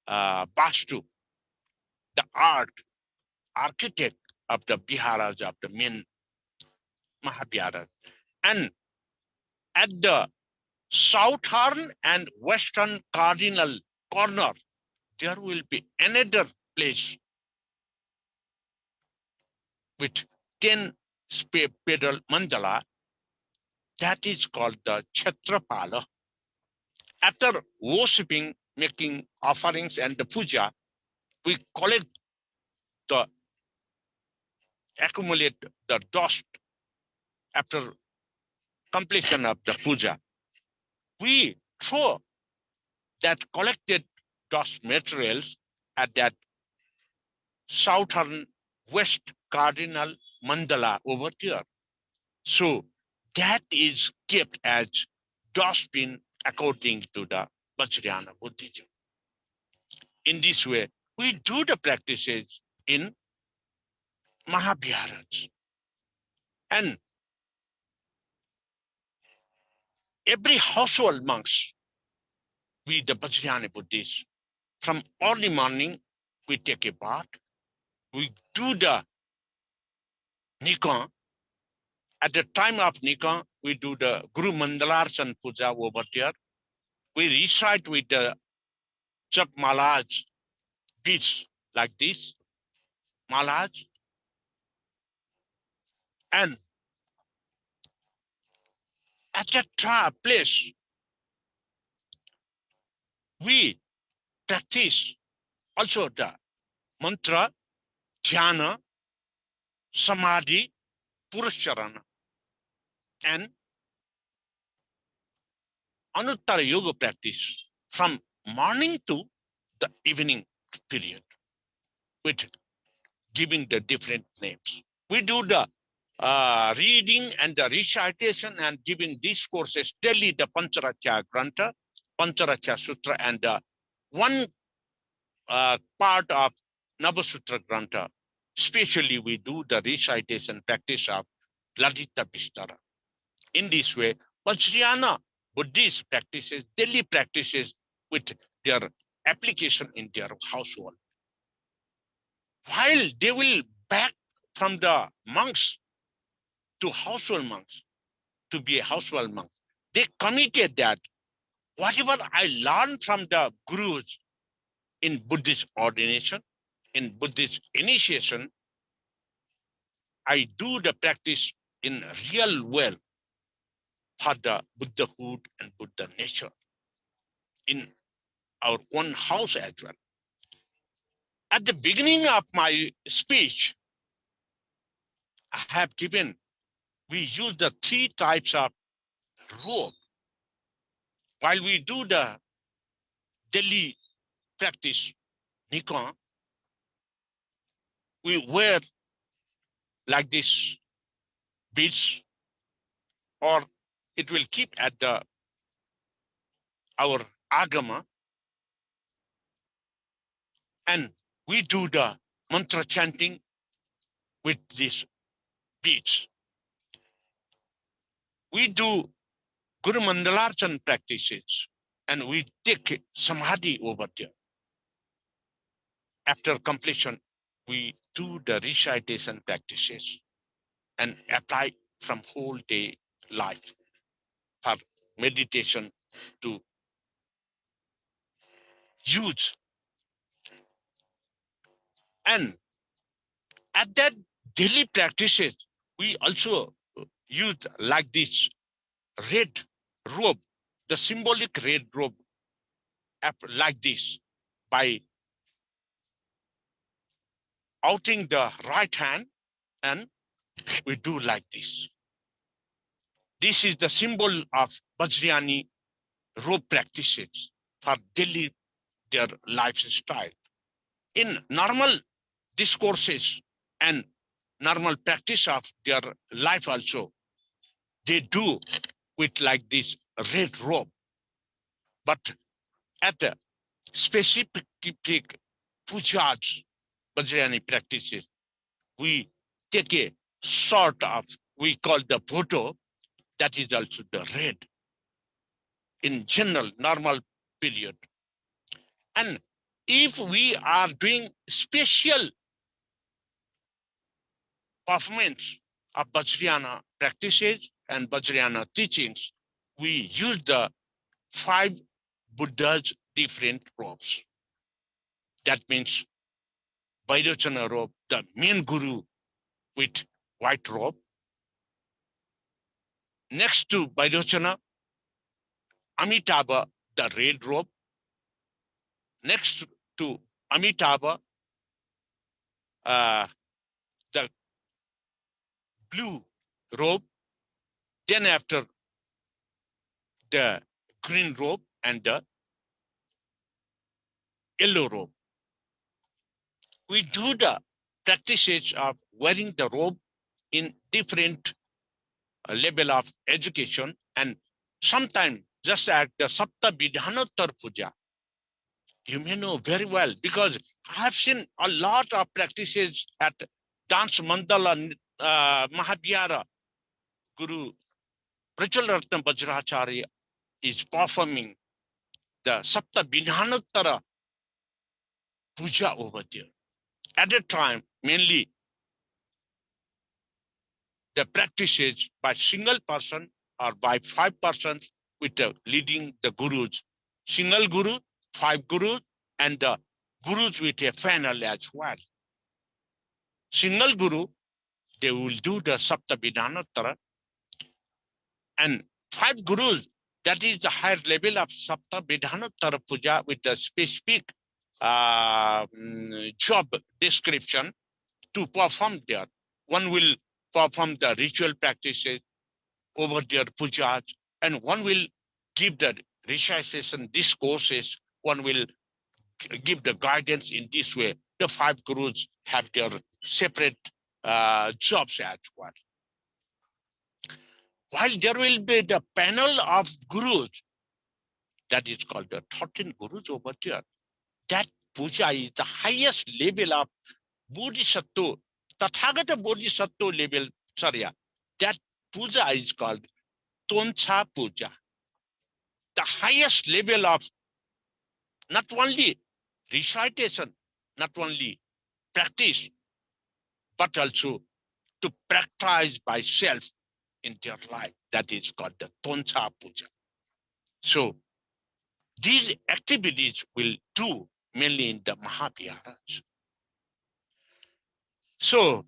Vastu, the architect of the Viharas, of the main Mahaviharas. And at the southern and western cardinal corner, there will be another place with 10 pedal mandala, that is called the Kshetrapala. After worshipping, making offerings and the puja, we collect the accumulate the dust after completion of the puja. We throw that collected dust materials at that southern west cardinal mandala over there. So that is kept as dustbin according to the Vajrayana Buddhism. In this way, we do the practices in Mahaviharas. And every household monks, we the Vajrayana Buddhists, from early morning, we take a bath, we do the Nikon. At the time of Nikon, we do the Guru Mandalarsan Puja over there. We recite with the Chak Malaj beats like this, Malaj. And at that place, we practice also the mantra, dhyana, samadhi, purusharana, and anuttara yoga practice from morning to the evening period, with giving the different names. We do the reading and the recitation and giving these courses daily, the Pancharacha Grantha, Pancharacha Sutra, and one part of Navasutra Grantha. Especially, we do the recitation practice of Lalita Vistara. In this way, Vajrayana Buddhist practices, daily practices with their application in their household. While they will back from the monks to household monks, to be a household monk, they committed that whatever I learned from the gurus in Buddhist ordination, in Buddhist initiation, I do the practice in real well for the Buddhahood and Buddha nature in our own house as well. At the beginning of my speech, I have given, we use the 3 types of robe. While we do the daily practice, Nikon, we wear like this beads, or it will keep at our agama, and we do the mantra chanting with these beads. We do Guru Mandalarchan practices, and we take Samadhi over there. After completion, we do the recitation practices and apply from whole day life for meditation to use. And at that daily practices, we also use like this red robe, the symbolic red robe, like this, by outing the right hand, and we do like this. This is the symbol of Vajrayani robe practices for daily their lifestyle. In normal discourses and normal practice of their life also, they do with like this red robe. But at the specific pujas, Vajrayani practices, we take a sort of, we call the photo, that is also the red in general, normal period. And if we are doing special performance of Vajrayana practices and Vajrayana teachings, we use the 5 Buddha's different robes. That means Vairocana robe, the main guru with white robe. Next to Vairocana, Amitabha, the red robe. Next to Amitabha, the blue robe. Then after, the green robe and the yellow robe. We do the practices of wearing the robe in different level of education, and sometimes just at the Sapta Vidhanottar Puja. You may know very well, because I have seen a lot of practices at Dance Mandala Mahavihara. Guru Prachalatna Vajracharya is performing the Sapta Vidhanottara Puja over there. At that time, mainly the practices by single person or by 5 persons with leading the gurus. Single guru, 5 gurus, and the gurus with a panel as well. Single guru, they will do the Sapta Vidhanottara, and 5 gurus, that is the higher level of Sapta Vidhanottara Puja with a specific job description to perform there. One will perform the ritual practices over their pujas, and one will give the recitation discourses, one will give the guidance in this way. The 5 gurus have their separate jobs as well. While there will be the panel of gurus, that is called the 13 gurus over there. That puja is the highest level of Bodhisattva, Tathagata Bodhisattva level, that puja is called Toncha Puja. The highest level of not only recitation, not only practice, but also to practice by self in their life. That is called the Toncha Puja. So these activities will do mainly in the Mahaviharas. So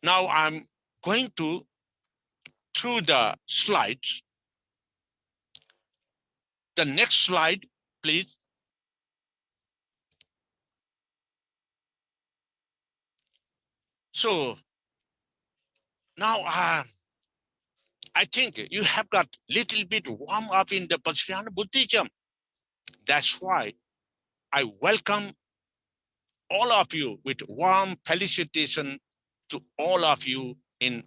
now I'm going to through the slides. The next slide, please. So now I think you have got little bit warm up in the Vajrayana Buddhism. That's why I welcome all of you with warm felicitation to all of you in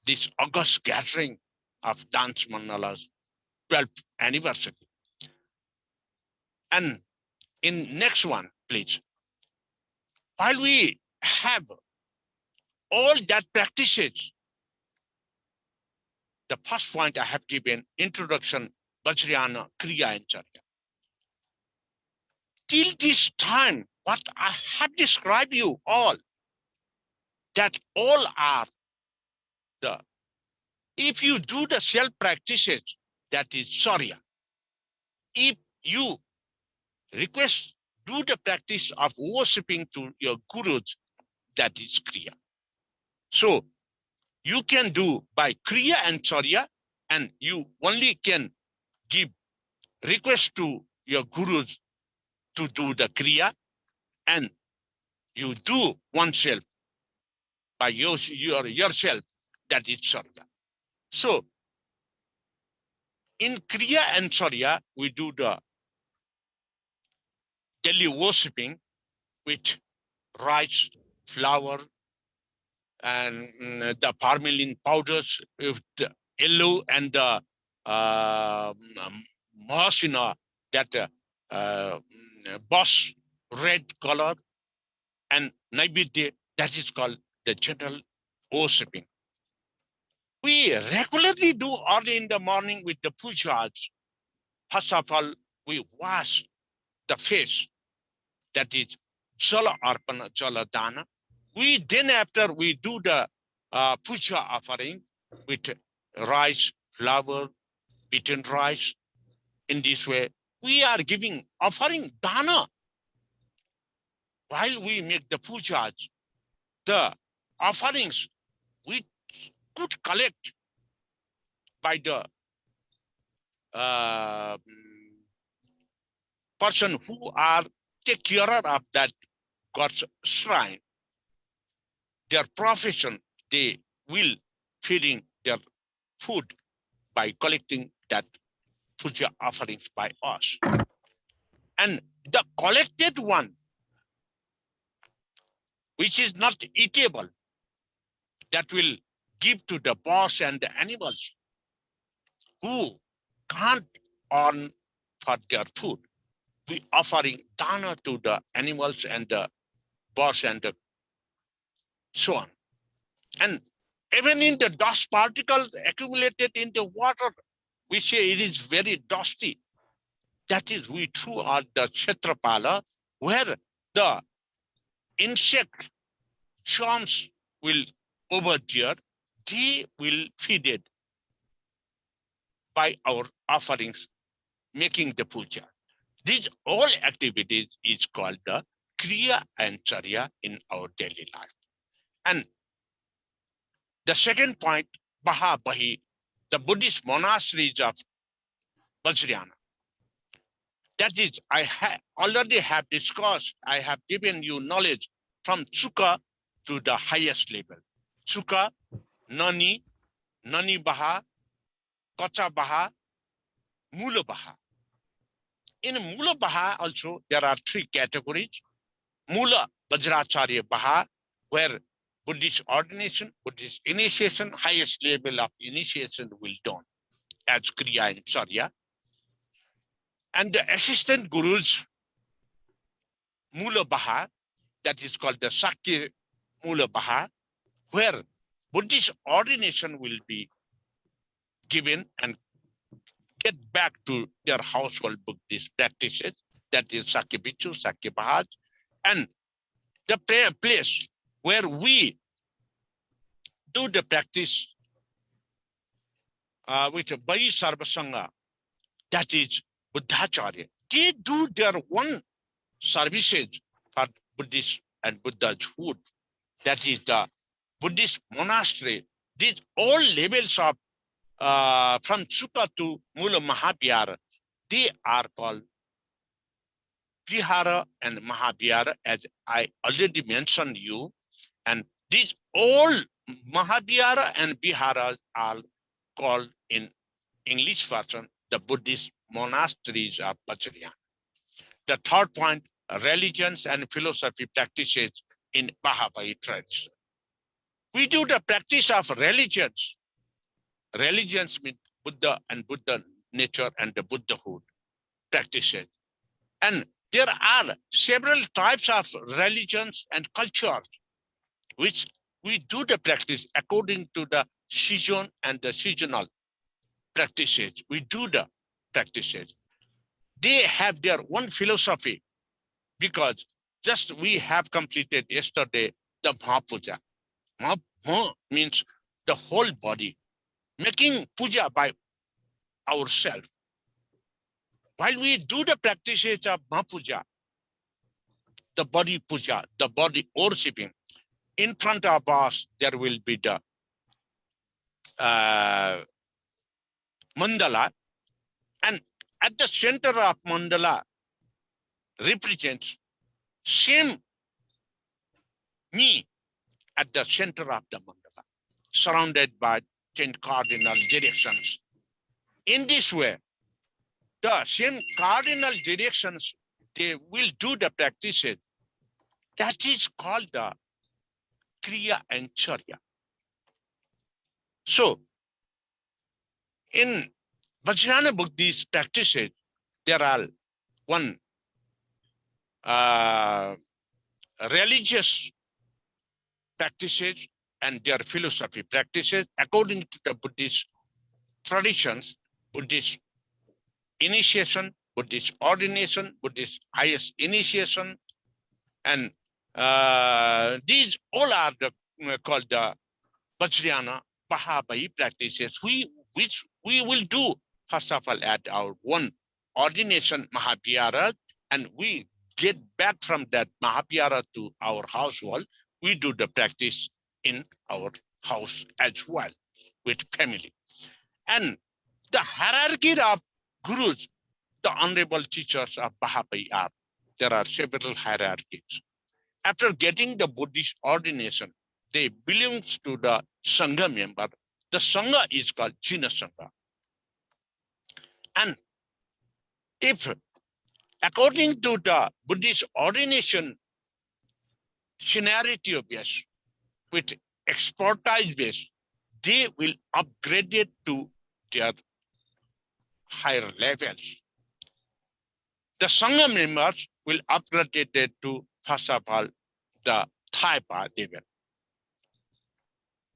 this August gathering of Dance Mandala's 12th anniversary. And in next one, please. While we have all that practices, the first point I have given, introduction, Vajrayana, Kriya and Charya. Till this time, what I have described you all, that all are the, if you do the self practices, that is Charya. If you request, do the practice of worshipping to your gurus, that is Kriya. So you can do by Kriya and Charya, and you only can give request to your gurus to do the Kriya, and you do oneself by yourself, that is Charya. So in Kriya and Charya, we do the daily worshipping with rice, flour, and the parmeline powders with the yellow and the moss in that boss red color, and Naibidya, that is called the general worshipping. We regularly do early in the morning with the pujas. First of all, we wash the face, that is Jala Arpana, Jala Dana. We then after we do the puja offering with rice, flour, beaten rice. In this way, we are giving offering dana while we make the pujas. The offerings we could collect by the person who are take care of that God's shrine. Their profession, they will feeding their food by collecting that puja offerings by us. And the collected one, which is not eatable, that will give to the boss and the animals who can't earn for their food. We offering dana to the animals and the boss and the so on. And even in the dust particles accumulated in the water, we say it is very dusty. That is, we threw out the Kshetrapala, where the insect charms will over there, they will feed it by our offerings, making the puja. These all activities is called the Kriya and Charya in our daily life. And the second point, Bahaba, the Buddhist monasteries of Vajrayana. That is, I already have discussed, I have given you knowledge from Sukha to the highest level. Sukha, Nani, Nani Baha, Kacha Baha, Mula Baha. In Mula Baha also, there are three categories. Mula Vajracharya Baha, where Buddhist ordination, Buddhist initiation, highest level of initiation will done as Kriya and Charya. And the assistant gurus, Mula Baha, that is called the Sakya Mula Baha, where Buddhist ordination will be given and get back to their household Buddhist practices, that is Sakya Bhikshu, Sakya Bahaj, and the place where we do the practice with Bai Sarvasanga, that is Buddhacharya. They do their one services for Buddhist and Buddha's food. That is the Buddhist monastery. These all levels of from Sukha to Mula Mahavihara, they are called Vihara and Mahavihara, as I already mentioned you. And these all Mahavihara and Viharas are called in English version the Buddhist monasteries of Vajrayana. The third point, religions and philosophy practices in Bahaba tradition. We do the practice of religions. Religions mean Buddha and Buddha nature and the Buddhahood practices. And there are several types of religions and cultures which we do the practice according to the season and the seasonal practices. We do the practices. They have their own philosophy because just we have completed yesterday the Mahapuja. Maha means the whole body, making puja by ourselves. While we do the practices of Mahapuja, the body puja, the body worshipping, in front of us there will be the mandala, and at the center of mandala represents same me at the center of the mandala, surrounded by 10 cardinal directions. In this way, the same cardinal directions, they will do the practices. That is called the Kriya and Charya. So, in Vajrayana Buddhist practices, there are one religious practices and their philosophy practices according to the Buddhist traditions, Buddhist initiation, Buddhist ordination, Buddhist highest initiation, and these all are called the Vajrayana Bahaba practices, which we will do first of all at our one ordination Mahavihara, and we get back from that Mahavihara to our household. We do the practice in our house as well with family. And the hierarchy of gurus, the honorable teachers of Bahaba are, there are several hierarchies. After getting the Buddhist ordination, they belongs to the Sangha member. The Sangha is called Jina Sangha. And if, according to the Buddhist ordination scenario base, with expertise base, they will upgrade it to their higher levels. The Sangha members will upgrade it to, first of all, the Thaipa level.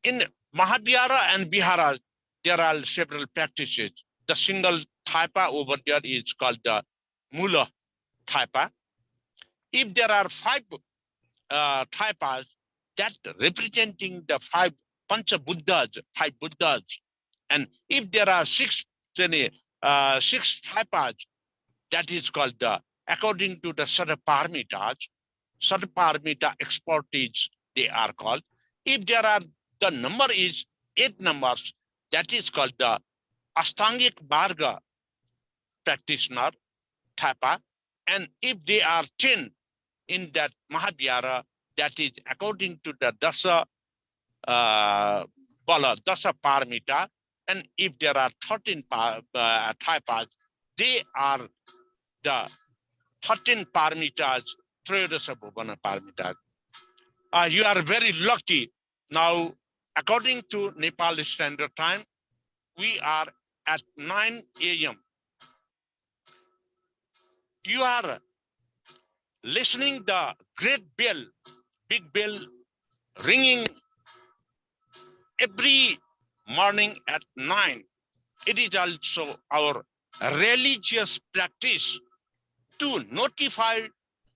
In Mahavihara and Vihara, there are several practices. The single Thaipa over there is called the Mula Thaipa. If there are 5 Thaipas, that's representing the 5 Pancha Buddhas, 5 Buddhas. And if there are 6 Thaipas, that is called the, according to the Sadaparmitas, Sadaparmita expertise, they are called. If there are, the number is 8 numbers, that is called the Astangik Marga practitioner, Thapa. And if they are 10 in that Mahavihara, that is according to the Dasa Dasa Paramita. And if there are 13 Thaipas, they are the 13 Paramitas, Trayodasa Bhuvana Paramitas. You are very lucky. Now, according to Nepal Standard Time, we are at 9 a.m. You are listening the great bell, big bell ringing every morning at 9. It is also our religious practice to notify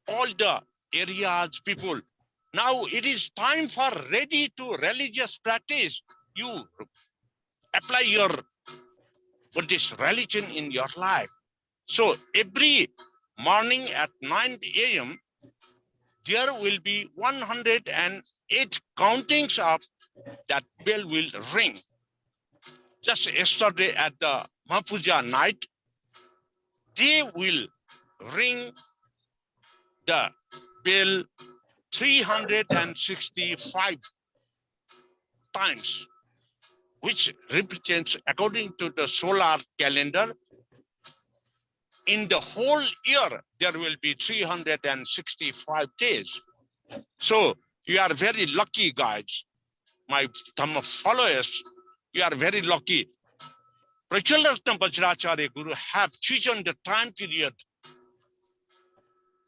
all the areas people. Now it is time for ready to religious practice. You apply your Buddhist religion in your life. So every morning at 9 a.m., there will be 108 countings of that bell will ring. Just yesterday at the Mahapuja night, they will ring the bell 365 times, which represents, according to the solar calendar, in the whole year, there will be 365 days. So you are very lucky, guys. My Dhamma followers, you are very lucky. Prachalatna Vajracharya Guru have chosen the time period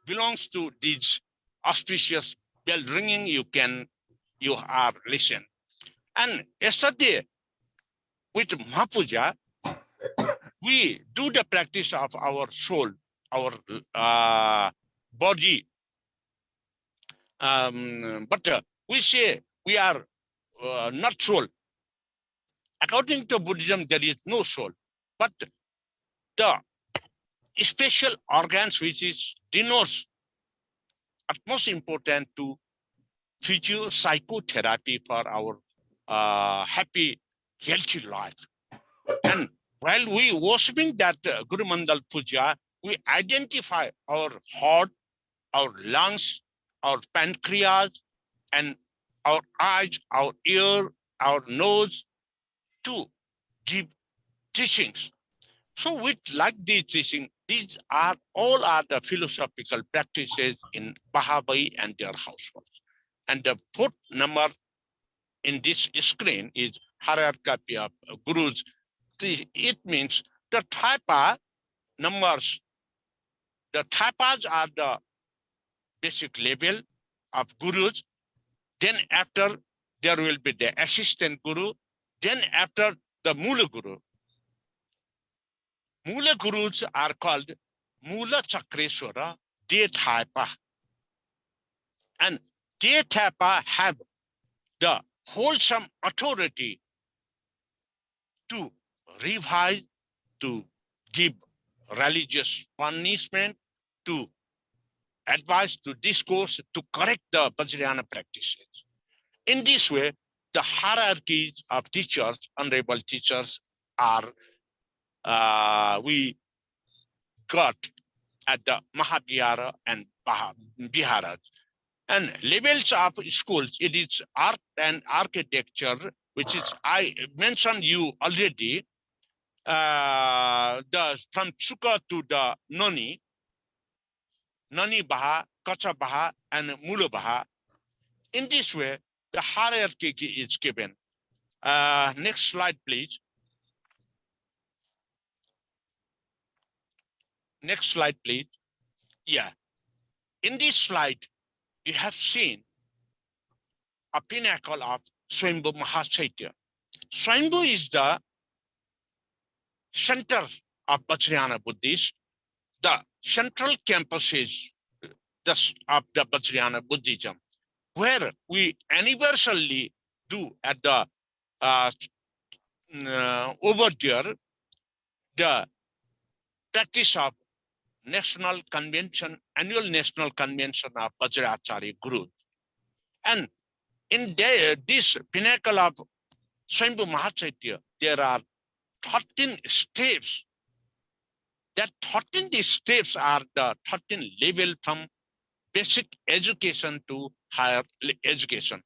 belongs to these auspicious bell ringing. You are listen. And yesterday with Mahapuja, we do the practice of our soul, our body. But we say we are not soul. According to Buddhism, there is no soul. But the special organs which is denotes utmost important to physio psychotherapy for our happy, healthy life. And while we worshiping that Guru Mandal Puja, we identify our heart, our lungs, our pancreas, and our eyes, our ear, our nose to give teachings. So with like these teaching, these are all are the philosophical practices in Bahaba and their households. And the fourth number in this screen is hierarchy of gurus. It means the thapa numbers. The thapas are the basic level of gurus. Then after there will be the assistant guru. Then after the Mula Guru. Mula Gurus are called Mula Chakreswara Dethapa. And Dethapa have the wholesome authority to revise, to give religious punishment, to advise, to discourse, to correct the Vajrayana practices. In this way, the hierarchies of teachers, honorable teachers, are we got at the Mahavihara and Mahaviharas. And levels of schools, it is art and architecture, which is, I mentioned you already, from Chuka to the Nani Baha, Kacha Baha, and Mula Baha. In this way, the hierarchy is given. Next slide, please. Next slide, please. Yeah. In this slide, you have seen a pinnacle of Swayambhu Mahachaitya. Swayambhu is the center of Vajrayana Buddhists. The central campuses of the Vajrayana Buddhism, where we universally do at the over there the practice of national convention, annual national convention of Vajracharya Gurus. And in this pinnacle of Swayambhu Mahachaitya, there are 13 steps. That 13 steps are the 13 level from basic education to higher education.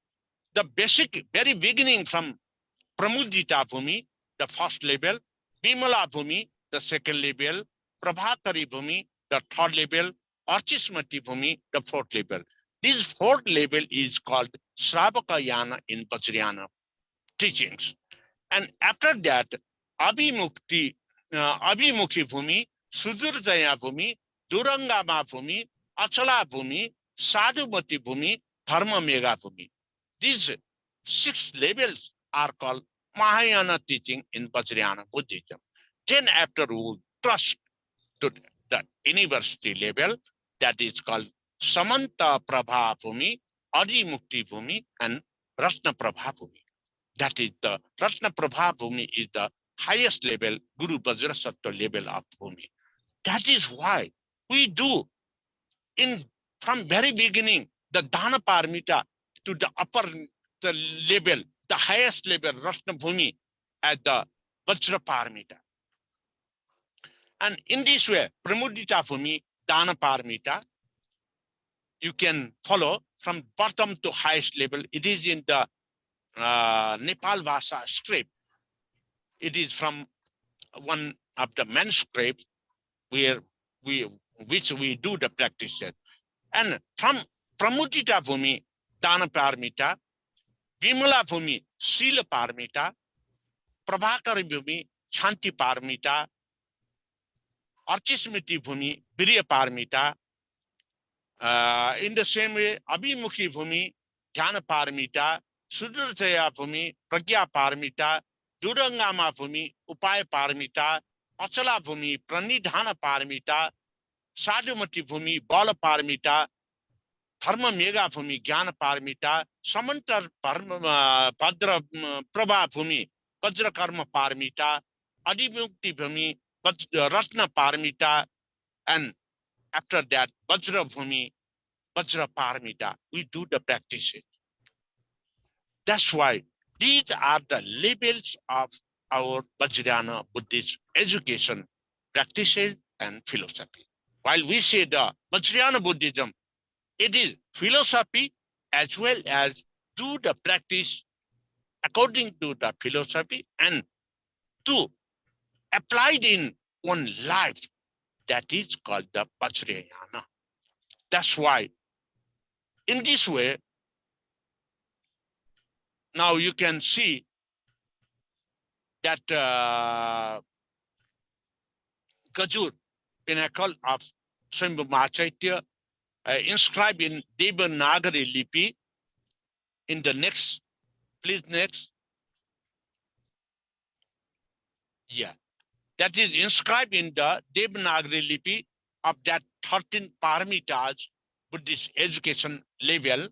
The basic, very beginning from Pramudita Bhumi, the first level, Bimala Bhumi, the second level, Prabhakari Bhumi, the third level, Archismati Bhumi, the fourth level. This fourth level is called Sravakayana in Vajrayana teachings. And after that, Abhimukhi Bhumi, Sudurjaya Bhumi, Durangama Bhumi, Achala Bhumi, Sadhumati Bhumi, Dharma Mega Bhumi. These 6 levels are called Mahayana teaching in Vajrayana Buddhism. Then after we trust to the university level, that is called Samanta Prabha Bhumi, Adi Mukti Bhumi, and Rasna Prabha Bhumi. That is the Ratna Prabha Bhumi is the highest level, Guru Vajra Sattva level of Bhumi. That is why we do in from very beginning the Dana Paramita to the upper the level, the highest level, Ratna Bhumi at the Vajra Paramita. And in this way, Pramudita Bhumi, Dana Paramita, you can follow from bottom to highest level. It is in the Nepal Vasa script. It is from one of the manuscripts where which we do the practice. And from Pramudita Bhumi, Dana Paramita, Vimala Bhumi, Sila Paramita, Prabhakari Bhumi, Shanti Paramita, Archismiti Bhumi, Virya Paramita. In the same way, Abhimukhi Bhumi, Jnana Paramita, Sudurjaya Bhumi, Pragya Paramita, Durangama Bhumi, Upaya Paramita, Achala Bhumi, Pranidhana Paramita, Sadhumati Bhumi, Bala Paramita, Dharma Mega Bhumi, Jnana Paramita, Samantar Padra Prabha Bhumi, Vajra Karma Paramita, Adimukti Bhumi, Ratna Paramita, and after that, Vajra Bhumi, Vajra Paramita. We do the practices. That's why these are the labels of our Vajrayana Buddhist education, practices, and philosophy. While we say the Vajrayana Buddhism, it is philosophy as well as do the practice according to the philosophy and to applied in one life. That is called the Vajrayana. That's why in this way, now you can see that Gajur, pinnacle of Swambhu Mahachaitya, inscribed in Devanagari Lipi. In the next, please next. Yeah, that is inscribed in the Devanagari Lipi of that 13 paramitas Buddhist education level.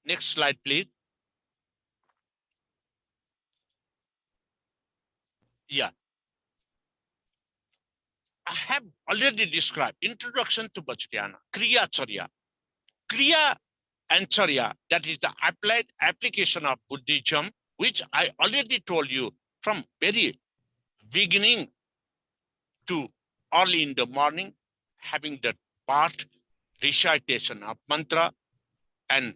Next slide, please. Yeah, I have already described introduction to Vajrayana, Kriya Charya. Kriya and Charya, that is the applied application of Buddhism, which I already told you from very beginning to early in the morning, having the part recitation of mantra and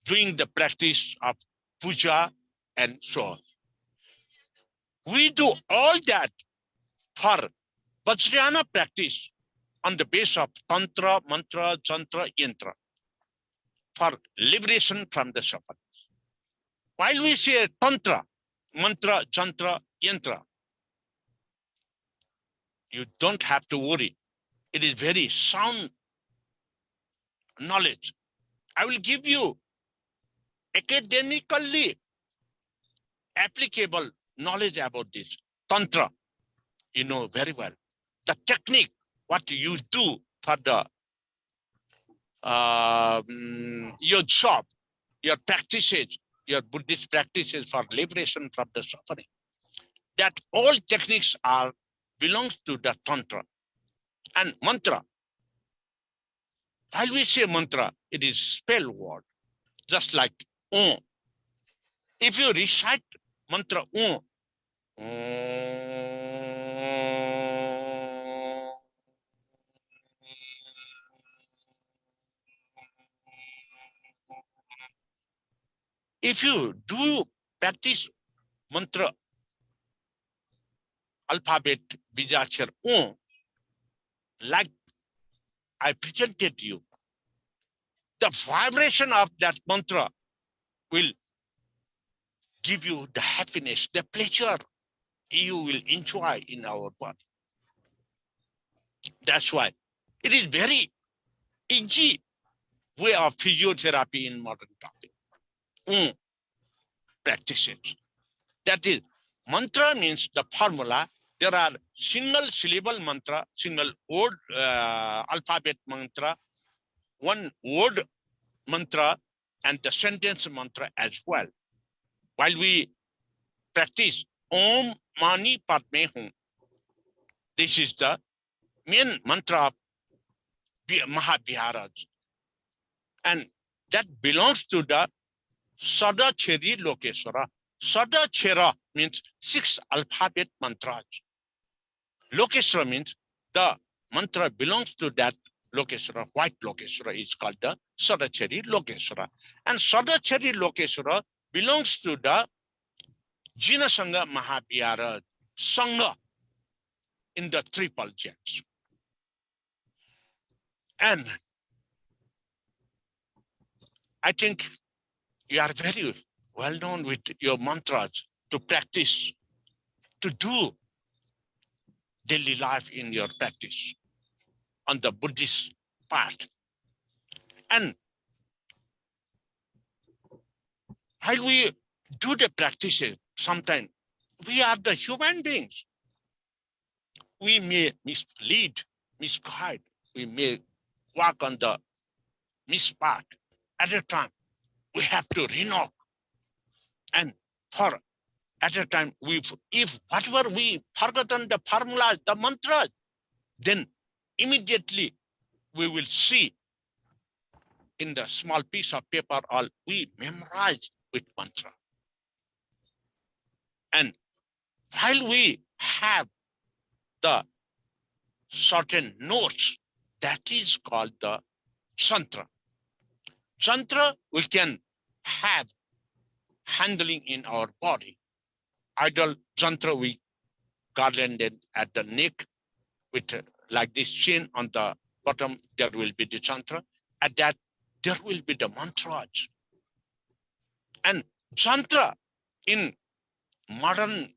doing the practice of puja and so on. We do all that for Vajrayana practice on the base of Tantra, Mantra, Jantra, Yantra for liberation from the suffering. While we say Tantra, Mantra, Jantra, Yantra, you don't have to worry. It is very sound knowledge. I will give you academically applicable knowledge about this. Tantra, you know very well. The technique, what you do for the your job, your practices, your Buddhist practices for liberation from the suffering. That all techniques are belongs to the Tantra. And mantra, while we say mantra, it is spell word, just like Om. If you recite mantra Om, if you do practice mantra alphabet Bijachar Om, like I presented you, the vibration of that mantra will give you the happiness, the pleasure you will enjoy in our body. That's why it is very easy way of physiotherapy in modern topic. Practices. That is, mantra means the formula. There are single syllable mantra, single word alphabet mantra, one word mantra, and the sentence mantra as well. While we practice Om Mani Padme Hum, this is the main mantra of Mahaviharas. And that belongs to the Sadacheri Lokeswara. Sadachera means 6 alphabet mantras. Lokeswara means the mantra belongs to that Lokeswara. White Lokeswara is called the Sadacheri Lokeswara. And Sadacheri Lokeswara belongs to the Jinasanga Mahavihara Sangha in the triple gems. And I think you are very well known with your mantras to practice, to do daily life in your practice on the Buddhist path. And while we do the practices, sometimes we are the human beings. We may mislead, misguide, we may walk on the mispath. At a time, we have to renounce. And for at a time, if whatever we forgotten the formulas, the mantras, then immediately we will see in the small piece of paper all we memorize with mantra. And while we have the certain notes, that is called the chantra. Chantra we can have handling in our body. Idol chantra we garlanded at the neck with like this chain on the bottom, there will be the chantra. At that, there will be the mantras. And chantra in modern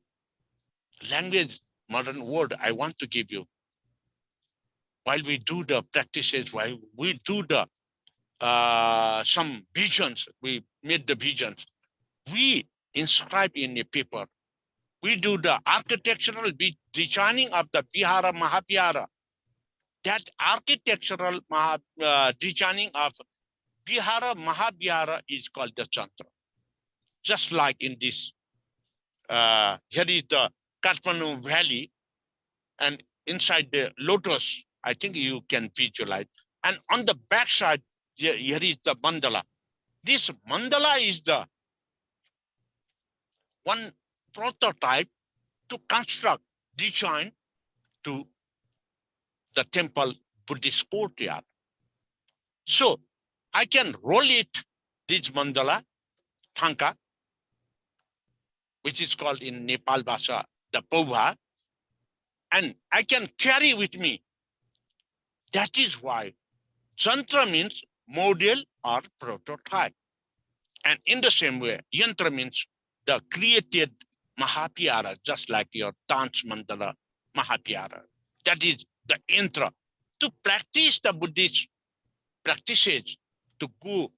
language, modern word, I want to give you. While we do the practices, while we do the some visions, we made the visions, we inscribe in a paper. We do the architectural designing of the Vihara Mahavihara. That architectural designing of Vihara Mahavihara is called the Chantra. Just like in this, here is the Kathmandu Valley, and inside the lotus, I think you can visualize. And on the backside, here is the mandala. This mandala is the one prototype to construct, design to the temple Buddhist courtyard. So I can roll it, this mandala, thanka, which is called in Nepal Bhasha, the Pauha, and I can carry with me. That is why Chantra means model or prototype. And in the same way, Yantra means the created Mahavihara, just like your dance mandala Mahavihara. That is the yantra. To practice the Buddhist practices, to go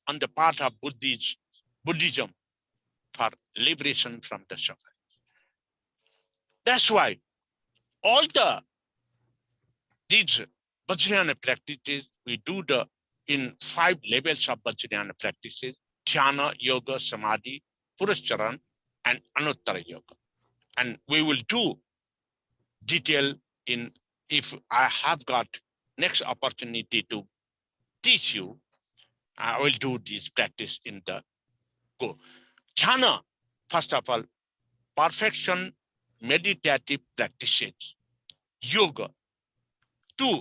on the path of Buddhism for liberation from the suffering. That's why all these Vajrayana practices, we do in 5 levels of Vajrayana practices: Dhyana, Yoga, Samadhi, Puruscharan, and Anuttara Yoga. And we will do detail in, if I have got next opportunity to teach you, I will do this practice in the go. Dhyana, first of all, perfection, meditative practices. Yoga, to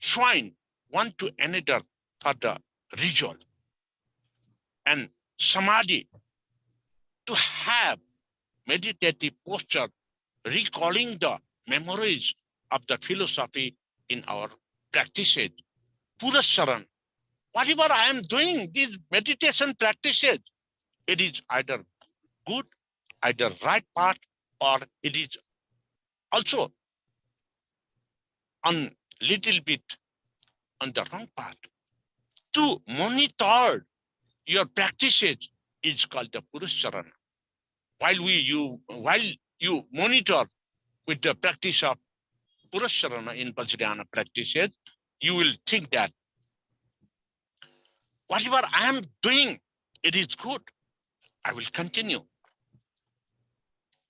join one to another for the result. And Samadhi, to have meditative posture, recalling the memories of the philosophy in our practices. Purusharan, whatever I am doing, these meditation practices, it is either good, either right path, or it is also on little bit on the wrong path. To monitor your practices is called the Purusharana. While you monitor with the practice of Purusharana in Vajrayana practices, you will think that whatever I am doing, it is good. I will continue.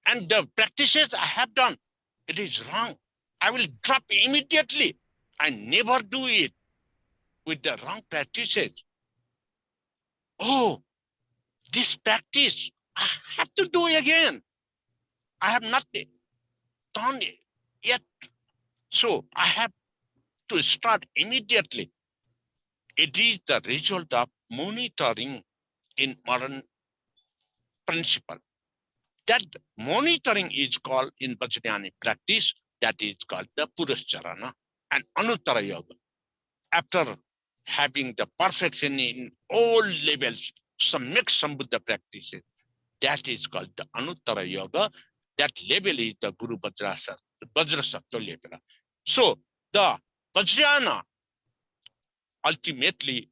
And the practices I have done, it is wrong. I will drop immediately. I never do it with the wrong practices. Oh, this practice, I have to do it again. I have not done it yet. So I have to start immediately. It is the result of monitoring in modern principle. That monitoring is called in Vajrayana practice, that is called the Puruscharana and Anuttara Yoga. After having the perfection in all levels, some mixed Buddha practices, that is called the Anuttara Yoga. That level is the Guru Vajrasattva level. So the Vajrayana ultimately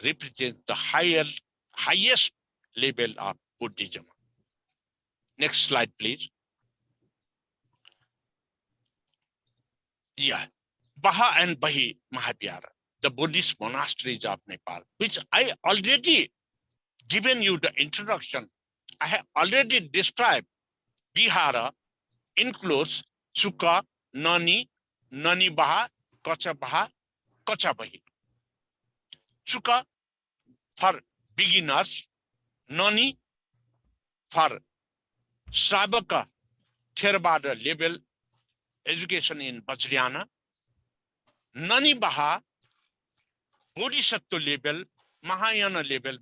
represents the highest level of Buddhism. Next slide, please. Yeah, Baha and Bahi Mahavihara, the Buddhist monasteries of Nepal, which I already given you the introduction. I have already described. Vihara includes Chuka, Nani, Nani Baha, Kocha Bahi. Chuka for beginners, Nani for Sabaka, Theravada level education in Vajrayana, Nani Baha, Bodhisattva level, Mahayana level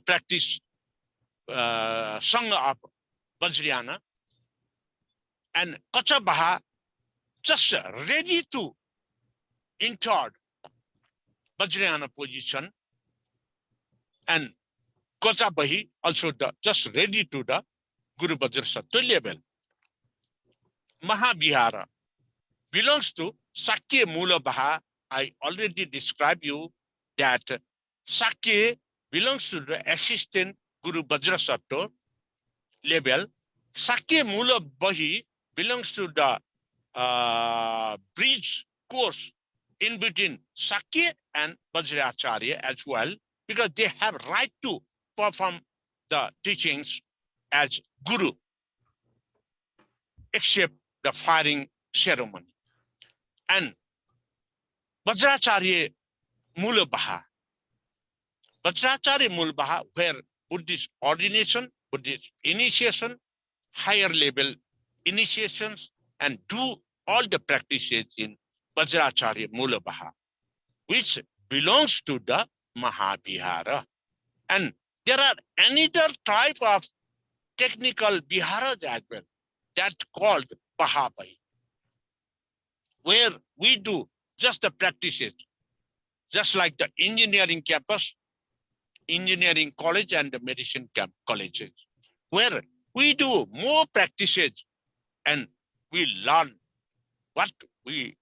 practice Sangha of Vajrayana, and Kocha Baha just ready to enter Vajrayana position, and Kocha Bahi also just ready to the Guru Vajrasattva level. Mahavihara belongs to Sakya Mula Baha. I already described you that Sakya belongs to the assistant Guru Vajrasattva level. Sakya Mula Bahi belongs to the bridge course in between Sakya and Vajracharya as well, because they have right to perform the teachings as Guru, except the firing ceremony. And Vajracharya Mulabaha, Vajracharya Mulabaha, where Buddhist ordination, Buddhist initiation, higher level initiations, and do all the practices in Vajracharya Mulabaha, which belongs to the Mahavihara. And there are another type of technical viharas as well, that's called Bahaba, where we do just the practices, just like the engineering campus, engineering college, and the medicine colleges, where we do more practices and we learn what we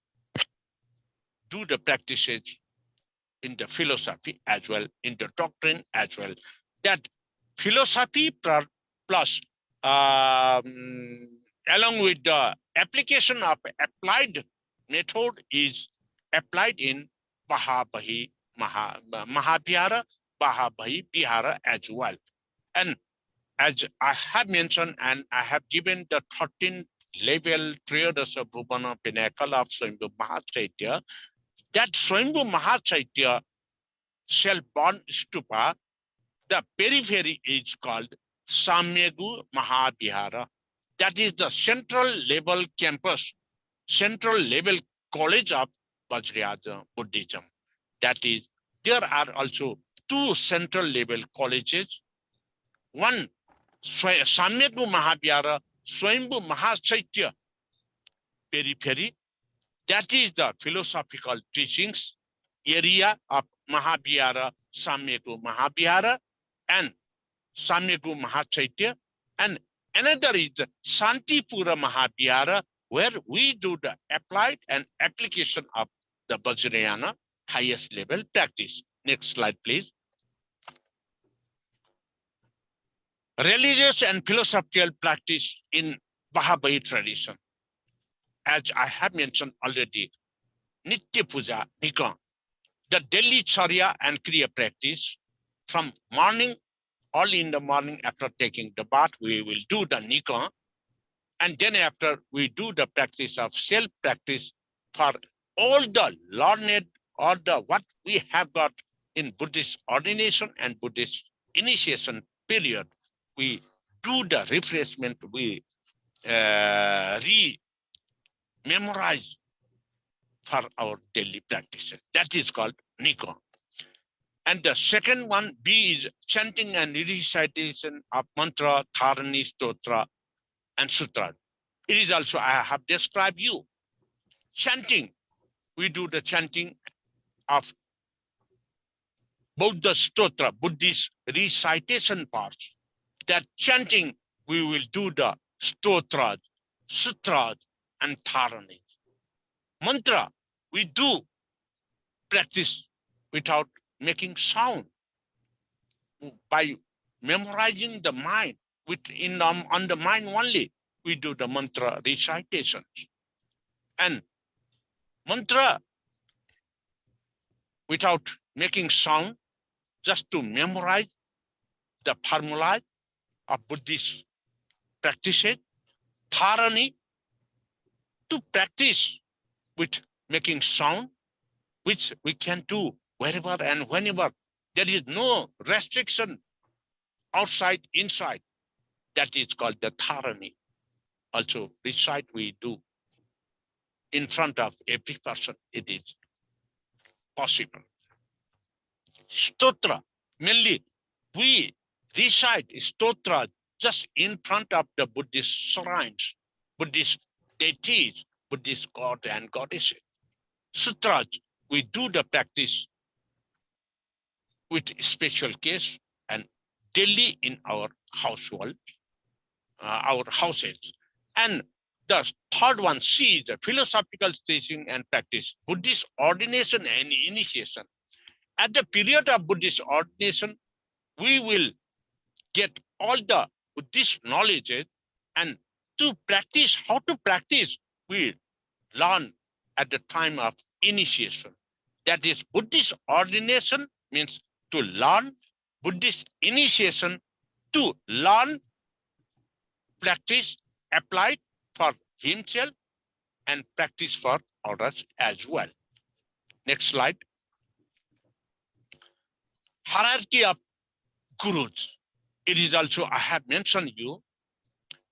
do the practices in the philosophy as well, in the doctrine as well. That philosophy plus along with the application of applied method is applied in Mahavihara, Vihara as well. And as I have mentioned, and I have given the 13th level Triyodasa Bhuvana pinnacle of Swayambhu Mahachaitya, that Swayambhu Mahachaitya shell-born stupa, the periphery is called Samyegu Mahavihara. That is the central level campus, central level college of Vajrayana Buddhism. That is, there are also two central level colleges. One, Samyegu Mahavihara, Swayambhu Mahachaitya periphery. That is the philosophical teachings area of Mahavihara, Samyegu Mahavihara, and Samyegu Mahachaitya. And another is the Santipura Mahavihara, where we do the applied and application of the Vajrayana highest level practice. Next slide, please. Religious and philosophical practice in Bahaba tradition. As I have mentioned already, Nitya Puja, Nikam, the daily charya and kriya practice from morning, early in the morning after taking the bath, we will do the nikam. And then after we do the practice of self-practice for all the learned or the what we have got in Buddhist ordination and Buddhist initiation period, we do the refreshment, we re-memorize for our daily practices. That is called nikam. And the second one, B, is chanting and recitation of mantra, dharani, stotra, and sutra. It is also, I have described you. Chanting, we do the chanting of both the stotra, Buddhist recitation parts. That chanting, we will do the stotra, sutra, and dharani. Mantra, we do practice without making sound, by memorizing the mind on the mind only. we do the mantra recitations. And mantra without making sound, just to memorize the formula of Buddhist practices. Dharani, to practice with making sound, which we can do wherever and whenever. There is no restriction outside, inside. That is called the dharani. Also, recite we do in front of every person. It is possible. Stotra, mainly we recite stotra just in front of the Buddhist shrines, Buddhist deities, Buddhist god and goddesses. Sutras, we do the practice with special case and daily in our household, our houses. And the third one, C, is the philosophical teaching and practice, Buddhist ordination and initiation. At the period of Buddhist ordination, we will get all the Buddhist knowledge, and to practice, how to practice, we learn at the time of initiation. That is, Buddhist ordination means to learn, Buddhist initiation to learn, practice, apply for himself, and practice for others as well. Next slide. Hierarchy of gurus. It is also, I have mentioned you,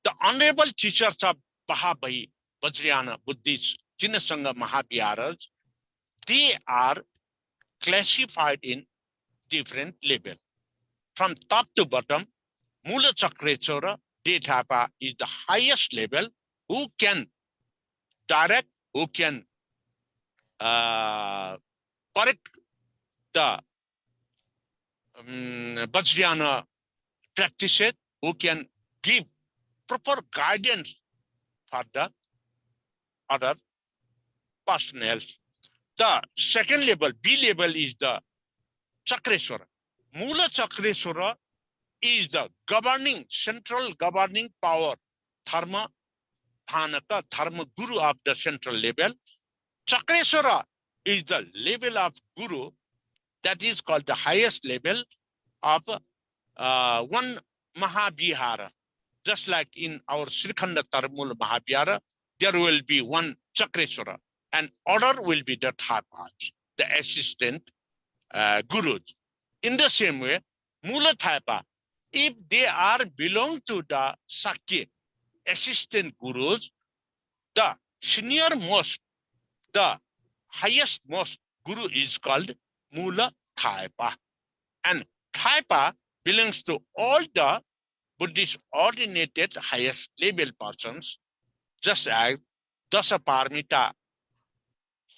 the honorable teachers of Bahaba, Vajrayana, Buddhist, Jinnasanga, Mahaviharas, they are classified in different levels. From top to bottom, Mula Chakreshwara, Detapa is the highest level, who can direct, who can correct the Vajrayana practices, who can give proper guidance for the other personnel. The second level, B level, is the Chakreshwara. Mula Chakreshwara is the governing, central governing power, Dharma Dhanaka, Dharma Guru of the central level. Chakreshwara is the level of Guru that is called the highest level of one Mahavihara. Just like in our Srikhanda Tarmul Mahavihara, there will be one Chakreshwara, and other will be the Thaipas, the assistant gurus. In the same way, Mula Thaipa, if they are belong to the Sakya, assistant gurus, the senior most, the highest most guru is called Mula Thaipa. And Thaipa belongs to all the Buddhist ordinated highest level persons, just as Dasa Paramita,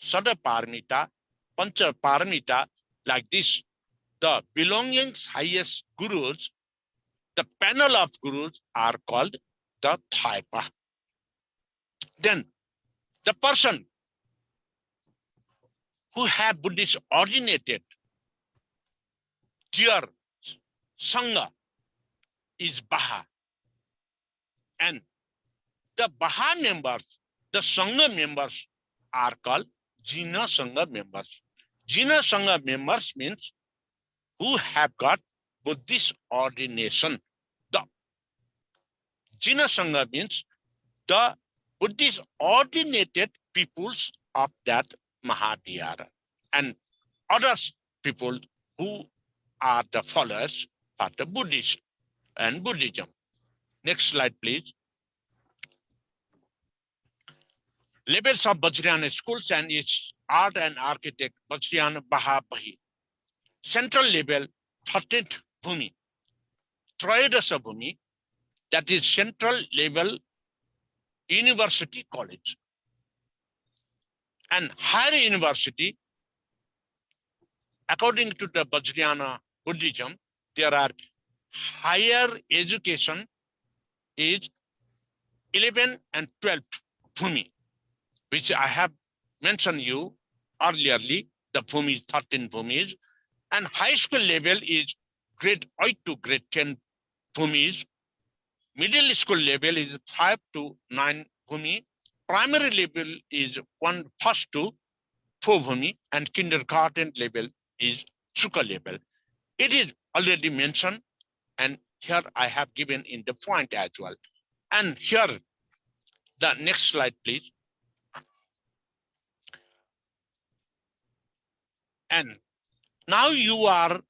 Sada Paramita, Pancha Paramita, like this. The belongings highest gurus, the panel of gurus are called the Thaipa. Then the person who have Buddhist ordinated, their Sangha is Baha. And the Baha members, the Sangha members are called Jina Sangha members. Jina Sangha members means who have got Buddhist ordination. The Jina Sangha means the Buddhist ordinated peoples of that Mahavihara, and other people who are the followers of the Buddhist and Buddhism. Next slide, please. Levels of Vajrayana schools and its art and architect, Vajrayana Bahaba. Central level, 13th Bhumi. Trayodasa Bhumi, that is central level university college. And higher university, according to the Vajrayana Buddhism, there are higher education is 11th and 12th Bhumi, which I have mentioned you earlierly, the Bhumi, 13 Bhumis, and high school level is grade 8 to grade 10 Bhumis, Middle school level is 5 to 9 bhumi. Primary level is 1st to 4 bhumi, and kindergarten level is Sukha level. It is already mentioned, and here I have given in the point as well. And here, the next slide, please. And now you are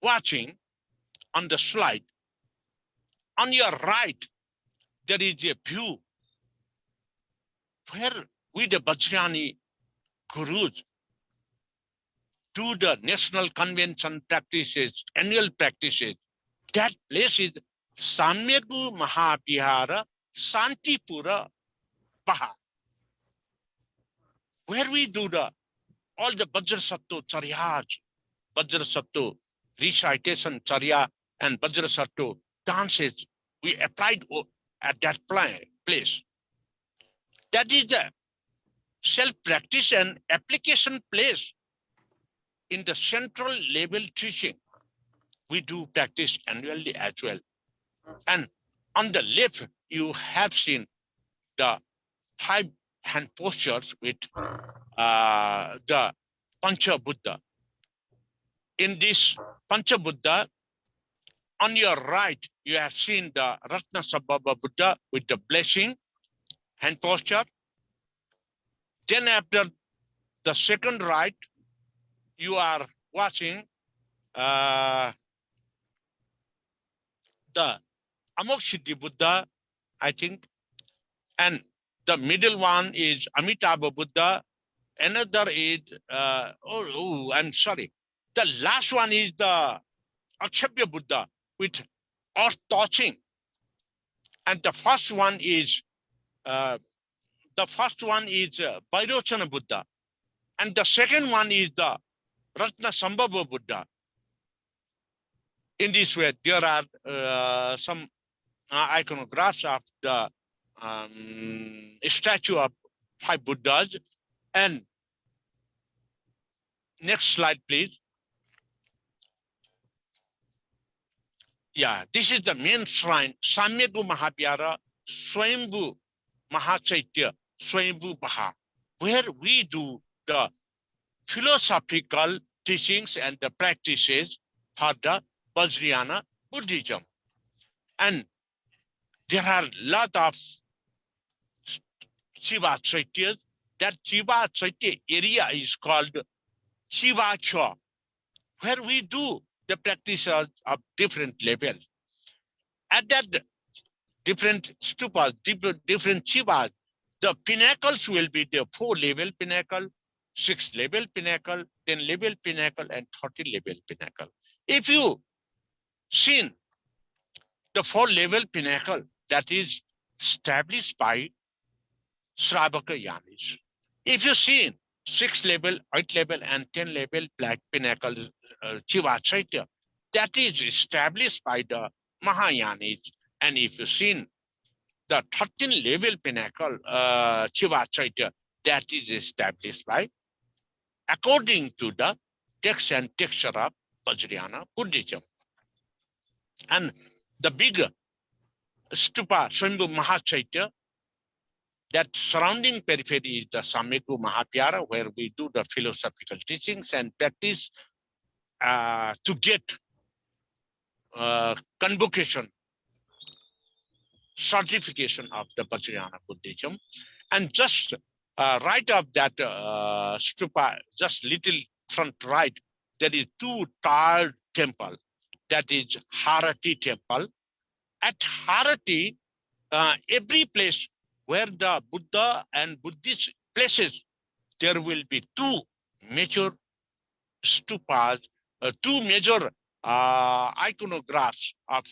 watching on the slide. On your right, there is a view where we, the Vajrayani Gurus, do the national convention practices, annual practices. That place is Samyagu Mahavihara, Santipura, Baha, where we do all the Vajrasattva Charyas, Vajrasattva recitation Charya and Vajrasattva dances. We applied at that place. That is the self-practice and application place in the central level teaching. We do practice annually as well. And on the left, you have seen the 5 hand postures with the Pancha Buddha. In this Pancha Buddha, on your right, you have seen the Ratna Sabhava Buddha with the blessing hand posture. Then after the second right, you are watching the Amokshiddhi Buddha, I think. And the middle one is Amitabha Buddha. Another is, I'm sorry. The last one is the Akshabhya Buddha with earth touching. And the first one is Vairochana Buddha. And the second one is the Ratna Sambhava Buddha. In this way, there are some iconographs of the statue of 5 Buddhas. And next slide, please. Yeah, this is the main shrine, Samyagu Mahavihara, Swayambhu Mahachaitya, Swayambhu Baha, where we do the philosophical teachings and the practices for the Vajrayana Buddhism. And there are a lot of Shiva Chaityas. That Shiva Chaitya area is called Shiva Kya, where we do the practices of different levels. At that different stupas, different Shivas, the pinnacles will be the 4-level pinnacle, 6-level pinnacle, 10-level pinnacle, and 30-level pinnacle. If you seen the 4-level pinnacle that is established by Shravaka Yanis, if you seen 6-level, 8-level, and 10-level black pinnacle Shiva Chaitya, that is established by the Mahayanis. And if you seen the 13-level pinnacle Shiva Chaitya, that is established by, according to the text and texture of Vajrayana Buddhism. And the big stupa, Swayambhu Mahachaitya, that surrounding periphery is the Samyagu Mahavihara, where we do the philosophical teachings and practice to get convocation, certification of the Vajrayana Buddhism. And just right of that stupa, just little front right, there is 2 tiled temple. That is Harati Temple. At Harati, every place where the Buddha and Buddhist places, there will be 2 major stupas, 2 major iconographs of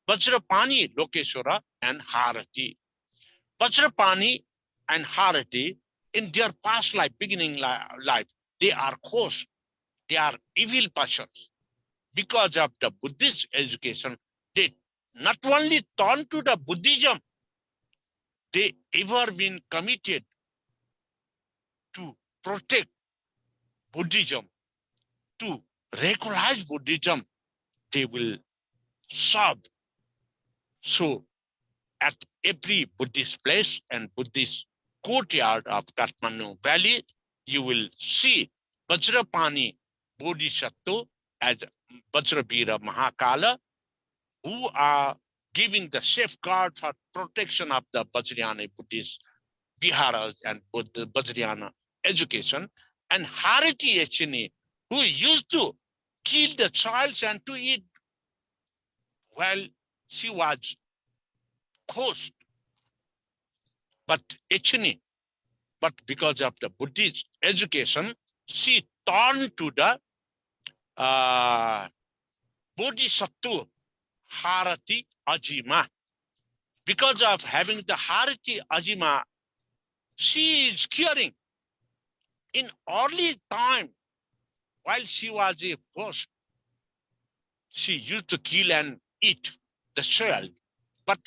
Vajrapani Lokeshwara and Harati. Vajrapani and Harati, in their past life, beginning life, they are coarse, they are evil persons. Because of the Buddhist education, they not only turn to the Buddhism, they ever been committed to protect Buddhism, to regularize Buddhism. They will serve. So at every Buddhist place and Buddhist courtyard of Kathmandu Valley, you will see Vajrapani Bodhisattva as Vajravira Mahakala, who are giving the safeguard for protection of the Vajrayana Buddhist Viharas and Vajrayana education, and Harati Temple, who used to kill the child and to eat while she was coast. But Echini, but because of the Buddhist education, she turned to the Bodhisattva Harati Ajima. Because of having the Harati Ajima, she is curing. In early time, while she was a ghost, she used to kill and eat the child. But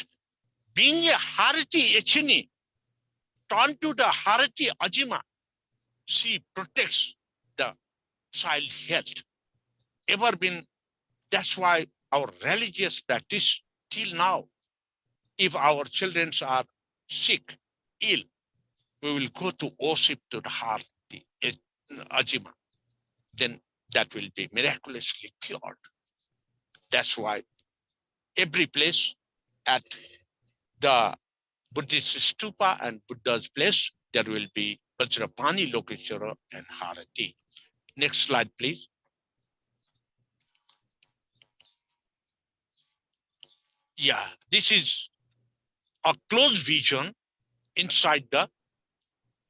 being a Harati Echini, turned to the Harati Ajima, she protects the child health. Ever been, that's why our religious practice till now, if our children are sick, ill, we will go to worship to the Harati Ajima. Then that will be miraculously cured. That's why every place at the Buddhist stupa and Buddha's place, there will be Vajrapani, Lokeshwara, and Harati. Next slide, please. Yeah, this is a close vision inside the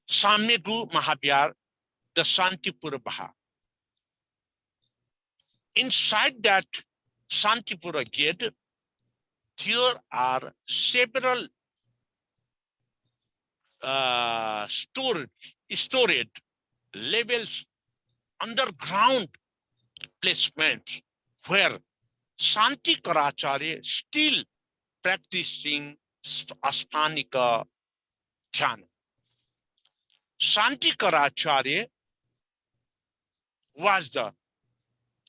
Samyegu Mahavihar, the Shantipura Baha. Inside that Shantipura gate, there are several storage levels, underground placements where Santi Karacharya still practicing Aspanika Jhana. Santi Karacharya was the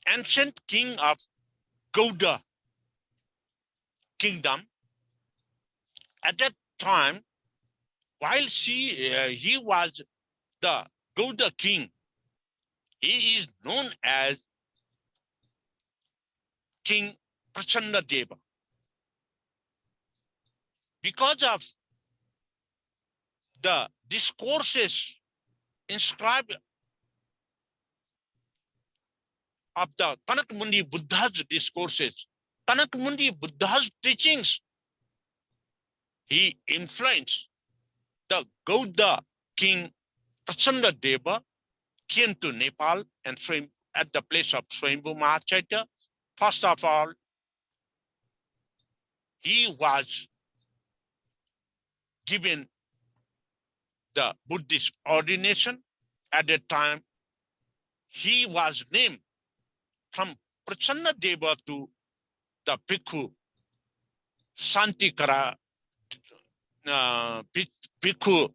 ancient king of Gauda kingdom. At that time, while he was the Gauda king, he is known as King Prachanda Deva. Because of the discourses inscribed of the Kanakmundi Buddha's discourses, Kanakmundi Buddha's teachings, he influenced the Gauda king Prachanda Deva, came to Nepal and at the place of Swayambhu Mahachaitya. First of all, he was given the Buddhist ordination. At that time, he was named from Prachanda Deva to the Bhikkhu Santikara, Bhikkhu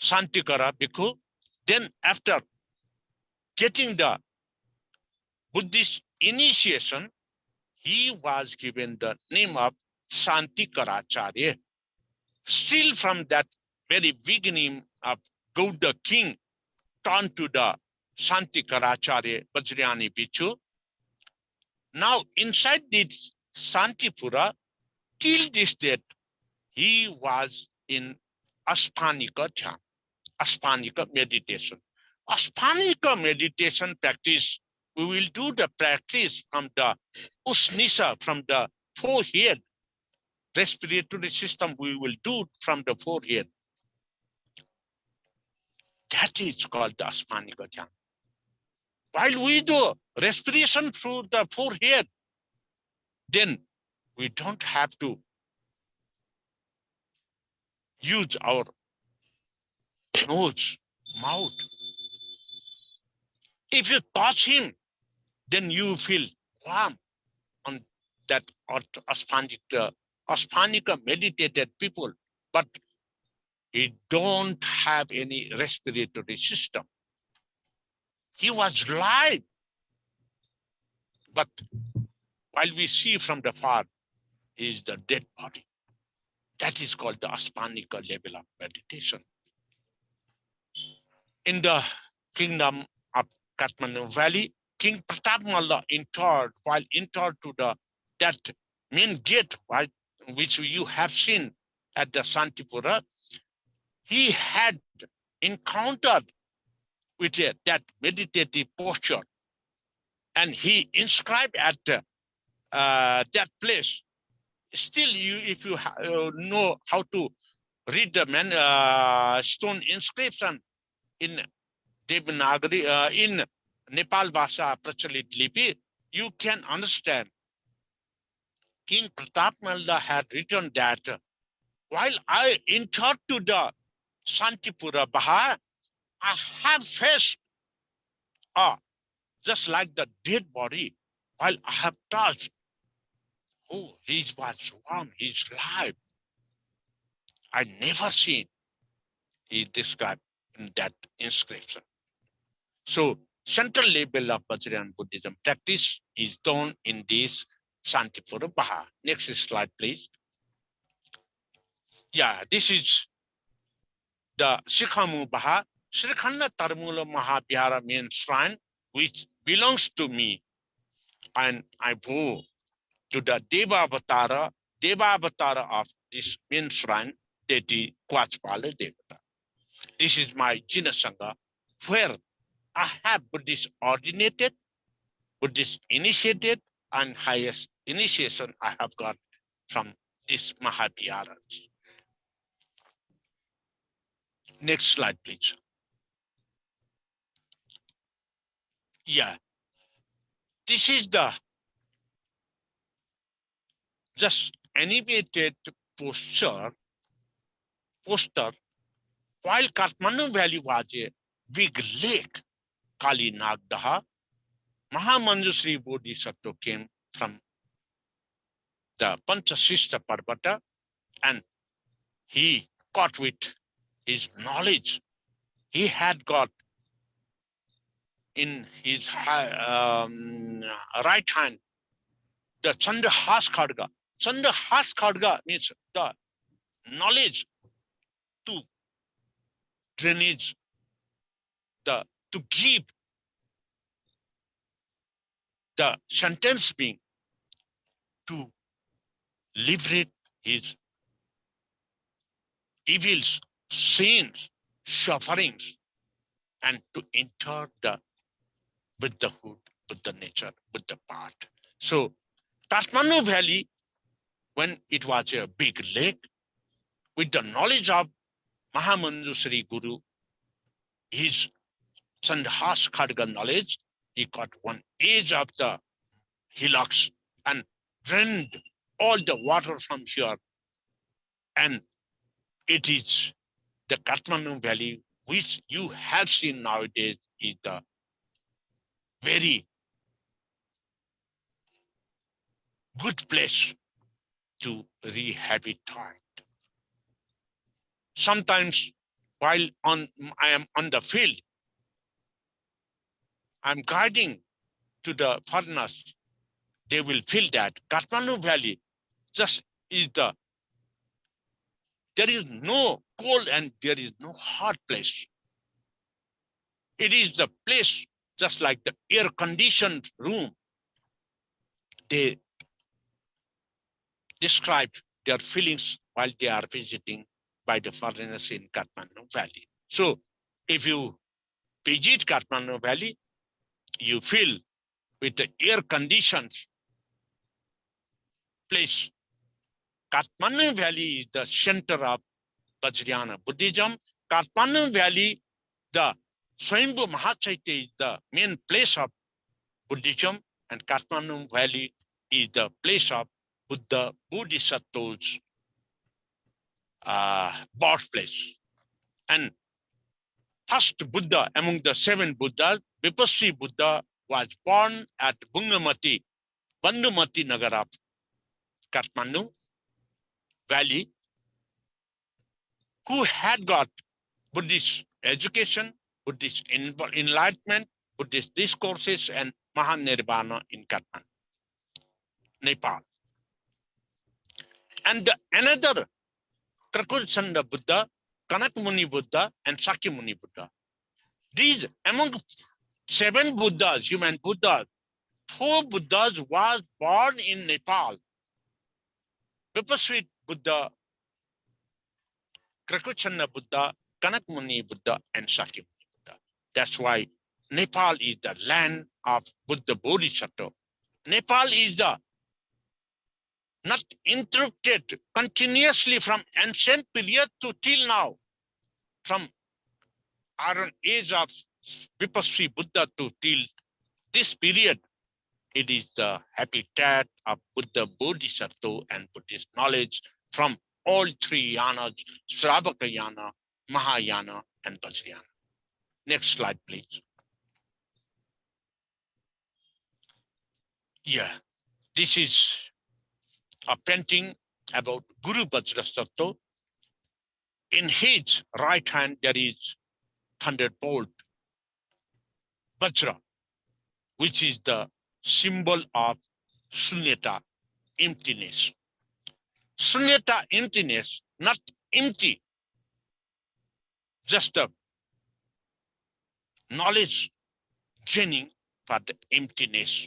Santikara Bhikkhu. Then after getting the Buddhist initiation, he was given the name of Santikaracharya. Still from that very beginning of Gauda king, turned to the Santikaracharya Vajrayani Bhikkhu. Now inside this Santipura, till this date, he was in Aspanika Dhyan, Aspanika meditation. Aspanika meditation practice, we will do the practice from the Usnisa, from the forehead. Respiratory system, we will do from the forehead. That is called the Aspanika Dhyan. While we do respiration through the forehead, then we don't have to use our nose, mouth. If you touch him, then you feel warm on that Aspanika meditated people, but he don't have any respiratory system. He was live, but while we see from the far, is the dead body. That is called the Aspanika level of meditation. In the kingdom of Kathmandu Valley, King Pratap Malla entered, while entered to that main gate, which you have seen at the Santipura, he had encountered with that meditative posture, and he inscribed at that place. Still, if you know how to read the stone inscription in Devanagari, in Nepal Bhasha Prachalit Lipi, you can understand. King Pratap Malla had written that while I entered to the Santipura Baha, I have faced just like the dead body, while I have touched. Oh, he was warm, he's live. I never seen, he described in that inscription. So central level of Vajrayana Buddhism practice is done in this Santipura Baha. Next slide, please. Yeah, this is the Sikhamu Baha, Srikhanda Tarmula Mahavihara main shrine, which belongs to me, and I vow to the Deva-avatara of this main shrine, deity Kwachpala Devata. This is my Jina Sangha, where I have Buddhist ordinated, Buddhist initiated, and highest initiation I have got from this Mahaviharas. Next slide, please. Yeah, this is the just animated poster while Kathmandu Valley was a big lake, Kali Nagdaha, Mahamanjusri Bodhisattva came from the Panchasista Parvata, and he caught with his knowledge. He had got in his right hand the Chandrahas Khadga. Chandrahas Khadga means the knowledge to drainage, to give the sentence being to liberate his evils, sins, sufferings, and to enter the Buddhahood, Buddha nature, Buddha path. So Kathmandu Valley, when it was a big lake, with the knowledge of Mahamanjusri Guru, his Sandhas Khadga knowledge, he got one edge of the hillocks and drained all the water from here. And it is the Kathmandu Valley, which you have seen nowadays, is the very good place to rehabilitate. Sometimes while I am on the field, I'm guiding to the foreigners, they will feel that Kathmandu Valley just is there is no cold and there is no hot place. It is the place just like the air-conditioned room. They describe their feelings while they are visiting by the foreigners in Kathmandu Valley. So if you visit Kathmandu Valley, you feel with the air-conditioned place. Kathmandu Valley is the center of Vajrayana Buddhism. Kathmandu Valley, the Swayambhu Mahachaitya is the main place of Buddhism, and Kathmandu Valley is the place of Buddha Bodhisattva's birthplace. And first Buddha among the 7 Buddhas, Vipassi Buddha, was born at Bungamati, Bandumati Nagar of Kathmandu Valley, who had got Buddhist education, Buddhist enlightenment, Buddhist discourses, and Mahanirvana in Kathmandu, Nepal. And another Krakuchanda Buddha, Kanak Muni Buddha, and Sakya Muni Buddha. These among 7 Buddhas, human Buddhas, 4 Buddhas was born in Nepal. Vipaswit Buddha, Krakuchanda Buddha, Kanak Muni Buddha, and Sakya Muni Buddha. That's why Nepal is the land of Buddha Bodhisattva. Nepal is the not interrupted continuously from ancient period to till now, from Iron Age of Vipasvi Buddha to till this period. It is the habitat of Buddha Bodhisattva and Buddhist knowledge from all 3 yanas, Shravaka yana, Mahayana, and Vajrayana. Next slide, please. Yeah, this is a painting about Guru Vajrasattva. In his right hand, there is thunderbolt, Vajra, which is the symbol of Sunyata, emptiness. Sunyata, emptiness, not empty, just a knowledge gaining for the emptiness,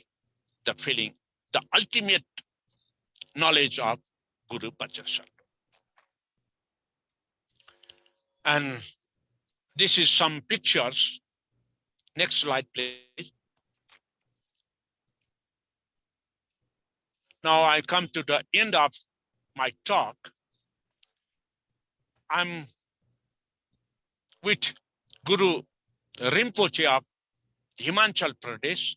the feeling, the ultimate knowledge of Guru Vajrasattva. And this is some pictures. Next slide, please. Now I come to the end of my talk. I'm with Guru Rinpoche of Himachal Pradesh.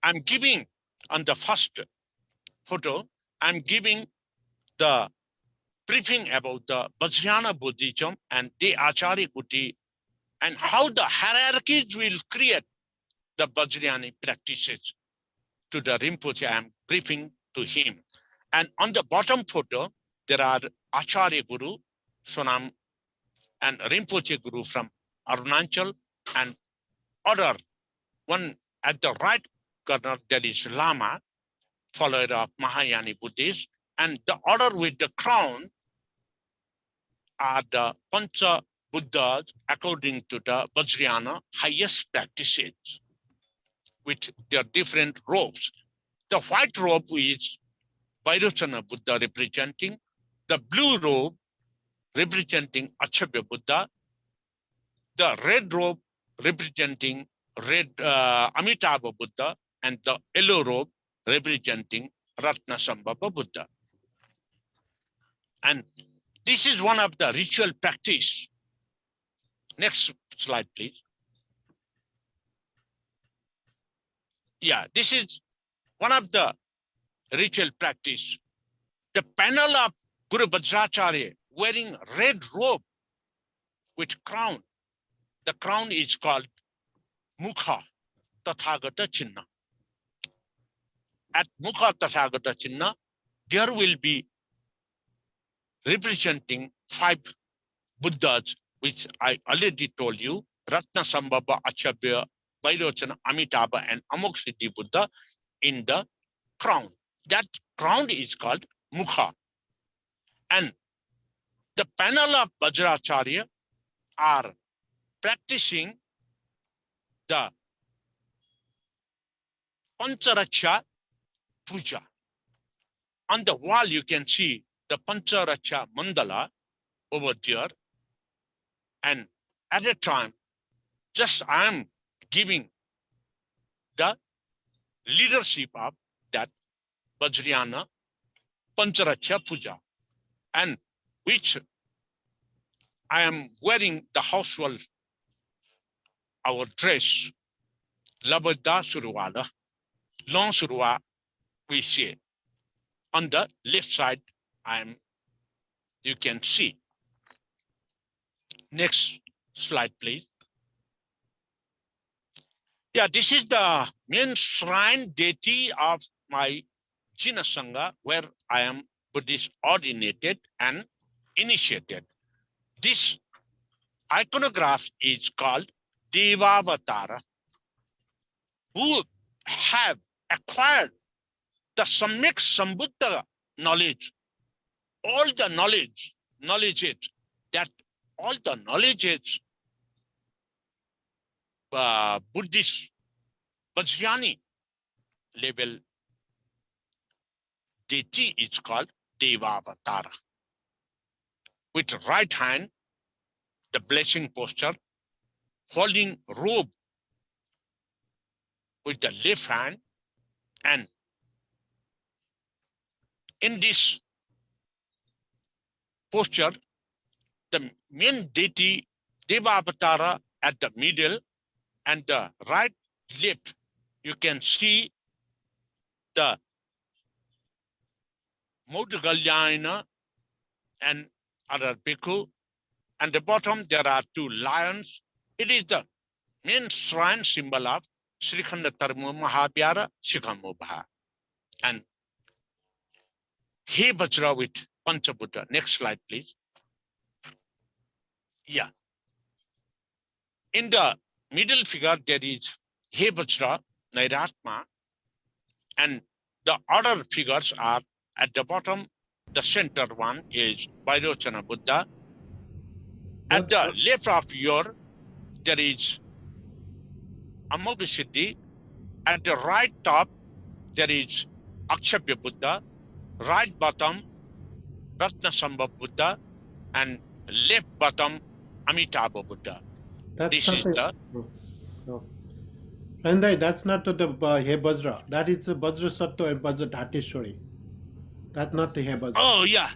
I'm giving on the first photo, I'm giving the briefing about the Vajrayana Buddhism and the Acharya Kuti and how the hierarchies will create the Vajrayana practices. To the Rinpoche, I'm briefing to him. And on the bottom photo, there are Acharya Guru, Sonam, and Rinpoche Guru from Arunachal, and other one at the right corner, there is Lama, follower of Mahayana Buddhists, and the order with the crown are the Pancha Buddhas according to the Vajrayana highest practices with their different robes. The white robe is Vairocana Buddha representing, the blue robe representing Achabya Buddha, the red robe representing Amitabha Buddha, and the yellow robe representing Ratnasambhava Buddha. And this is one of the ritual practice. Next slide, please. Yeah, this is one of the ritual practice. The panel of Guru Vajracharya wearing red robe with crown. The crown is called Mukha Tathagata Chinna. At Mukha Tathagata Chinna, there will be representing 5 Buddhas, which I already told you, Ratnasambhava, Achabya, Vairocana, Amitabha, and Amoksiti Buddha in the crown. That crown is called Mukha. And the panel of Vajracharya are practicing the Pancharaksha Puja. On the wall, you can see the Pancharaksha Mandala over there. And at a time, just I am giving the leadership of that Vajrayana Pancharaksha Puja, and which I am wearing the household, our dress, Labada Surwala, long surwa, we see. On the left side, you can see. Next slide, please. Yeah, this is the main shrine deity of my Jina Sangha, where I am Buddhist ordinated and initiated. This iconograph is called Devavatara, who have acquired the Samyak Sambuddha knowledge all the knowledge is that all the knowledge is Buddhist Vajrayani level deity is called Devavatara. With right hand, the blessing posture, holding robe with the left hand, and in this posture, the main deity Devavatara at the middle, and the right left, you can see the Moudgalyana and other bhikkhu, and the bottom there are two lions. It is the main shrine symbol of Srikhanda Tarmu Mahavihara Shikhamubha. And He Vajra with Panchabuddha. Next slide, please. Yeah. In the middle figure, there is He Vajra, Nairatma, and the other figures are at the bottom. The center one is Vairochana Buddha. At the left of your, there is Amoghasiddhi. At the right top, there is Akshapya Buddha. Right bottom, Ratnasambha Buddha. And left bottom, Amitabha Buddha. This is the... No. And that's not the He Bajra. That is the Bajra Sattva and Bajra Dhateshwari. That's not the He Bajra. Oh, yeah.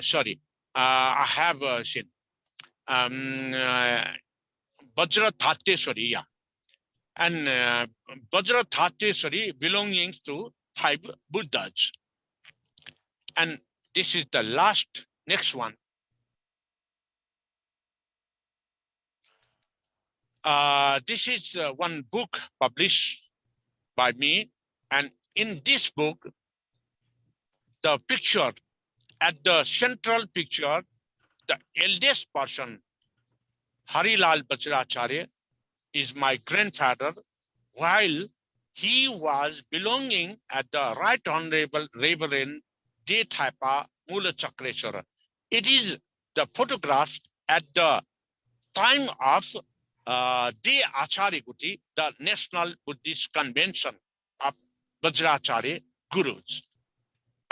Sorry. I have seen. Vajra Dhateshwari, yeah. And Vajra Dhateshwari belonging to 5 Buddhas. And this is the last, next one. This is one book published by me. And in this book, the picture, at the central picture, the eldest person, Harilal Bajracharya, is my grandfather, while he was belonging at the Right Honorable Reverend De Thapa Mula Chakreshwara. It is the photograph at the time of De Acharya Guti, the National Buddhist Convention of Vajracharya Gurus.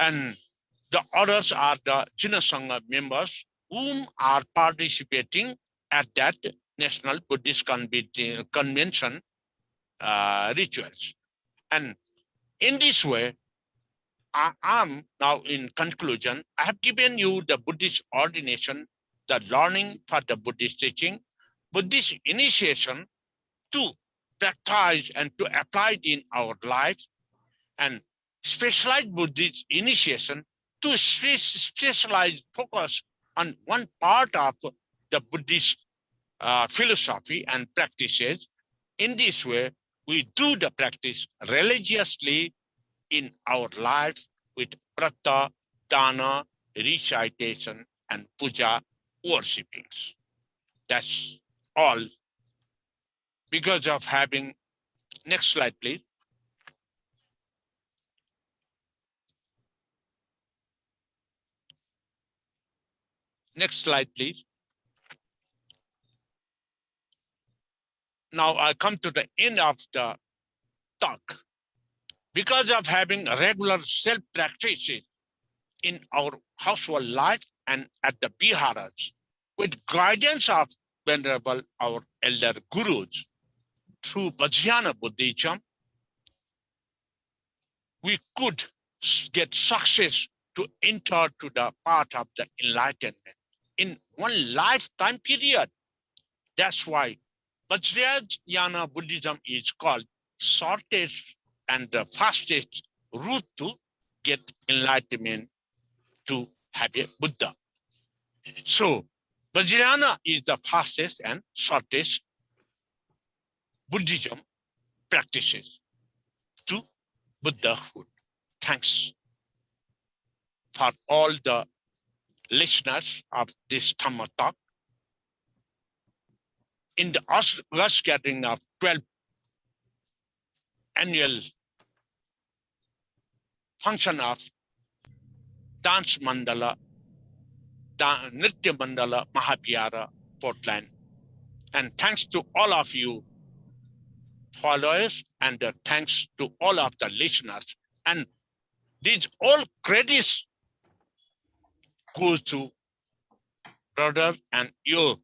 And the others are the Jinasangha members whom are participating at that National Buddhist Convention rituals. And in this way, I am now in conclusion, I have given you the Buddhist ordination, the learning for the Buddhist teaching, Buddhist initiation to practice and to apply it in our life, and specialized Buddhist initiation to specialize focus on one part of the Buddhist philosophy and practices. In this way, we do the practice religiously in our life with prata, dana, recitation, and puja worshippings. That's all because of having, next slide, please. Next slide, please. Now I come to the end of the talk. Because of having regular self-practices in our household life and at the Biharas, with guidance of Venerable our elder gurus, through Vajrayana Buddhism, we could get success to enter to the path of the enlightenment in one lifetime period. That's why Vajrayana Buddhism is called shortest and the fastest route to get enlightenment, to have a Buddha. So Vajrayana is the fastest and shortest Buddhism practices to Buddhahood. Thanks for all the listeners of this Dhamma talk. In the August gathering of 12th annual function of Dance Mandala, Nritya Mandala, Mahavihara, Portland. And thanks to all of you followers, and thanks to all of the listeners. And these all credits go to brother and your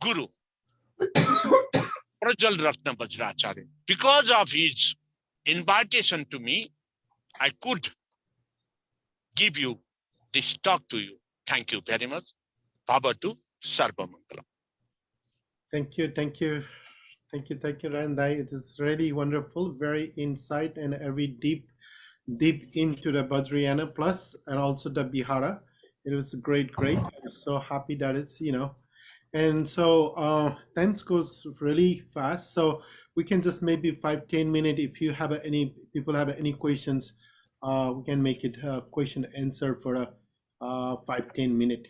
guru, Prajal Ratna Vajracharya. Because of his invitation to me, I could give you this talk to you. Thank you very much. Baba to Sarva Mangalam. Thank you, thank you, thank you, thank you, Randai. It is really wonderful, very insight and very deep into the Vajrayana plus and also the Bihara. It was great. I'm so happy that it's and so time goes really fast. So we can just maybe 5-10 minutes. If you have any people have any questions, we can make it a question answer for a 5-10 minute.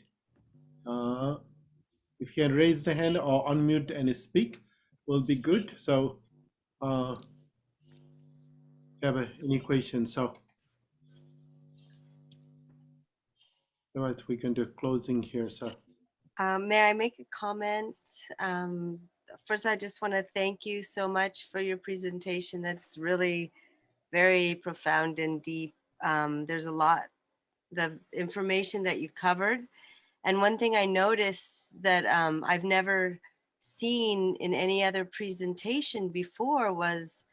If you can raise the hand or unmute and speak, will be good. So if you have any questions, so otherwise we can do closing here. So may I make a comment? First, I just want to thank you so much for your presentation. That's really very profound and deep. There's a lot, the information that you covered. And one thing I noticed that I've never seen in any other presentation before was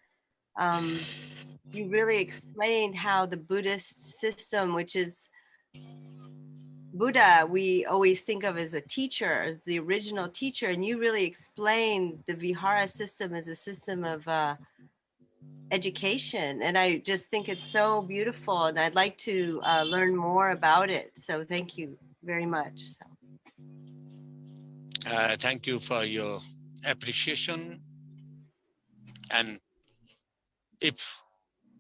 you really explained how the Buddhist system, which is Buddha, we always think of as a teacher, as the original teacher, and you really explained the Vihara system as a system of education. And I just think it's so beautiful, and I'd like to learn more about it. So thank you very much. So. Thank you for your appreciation. And if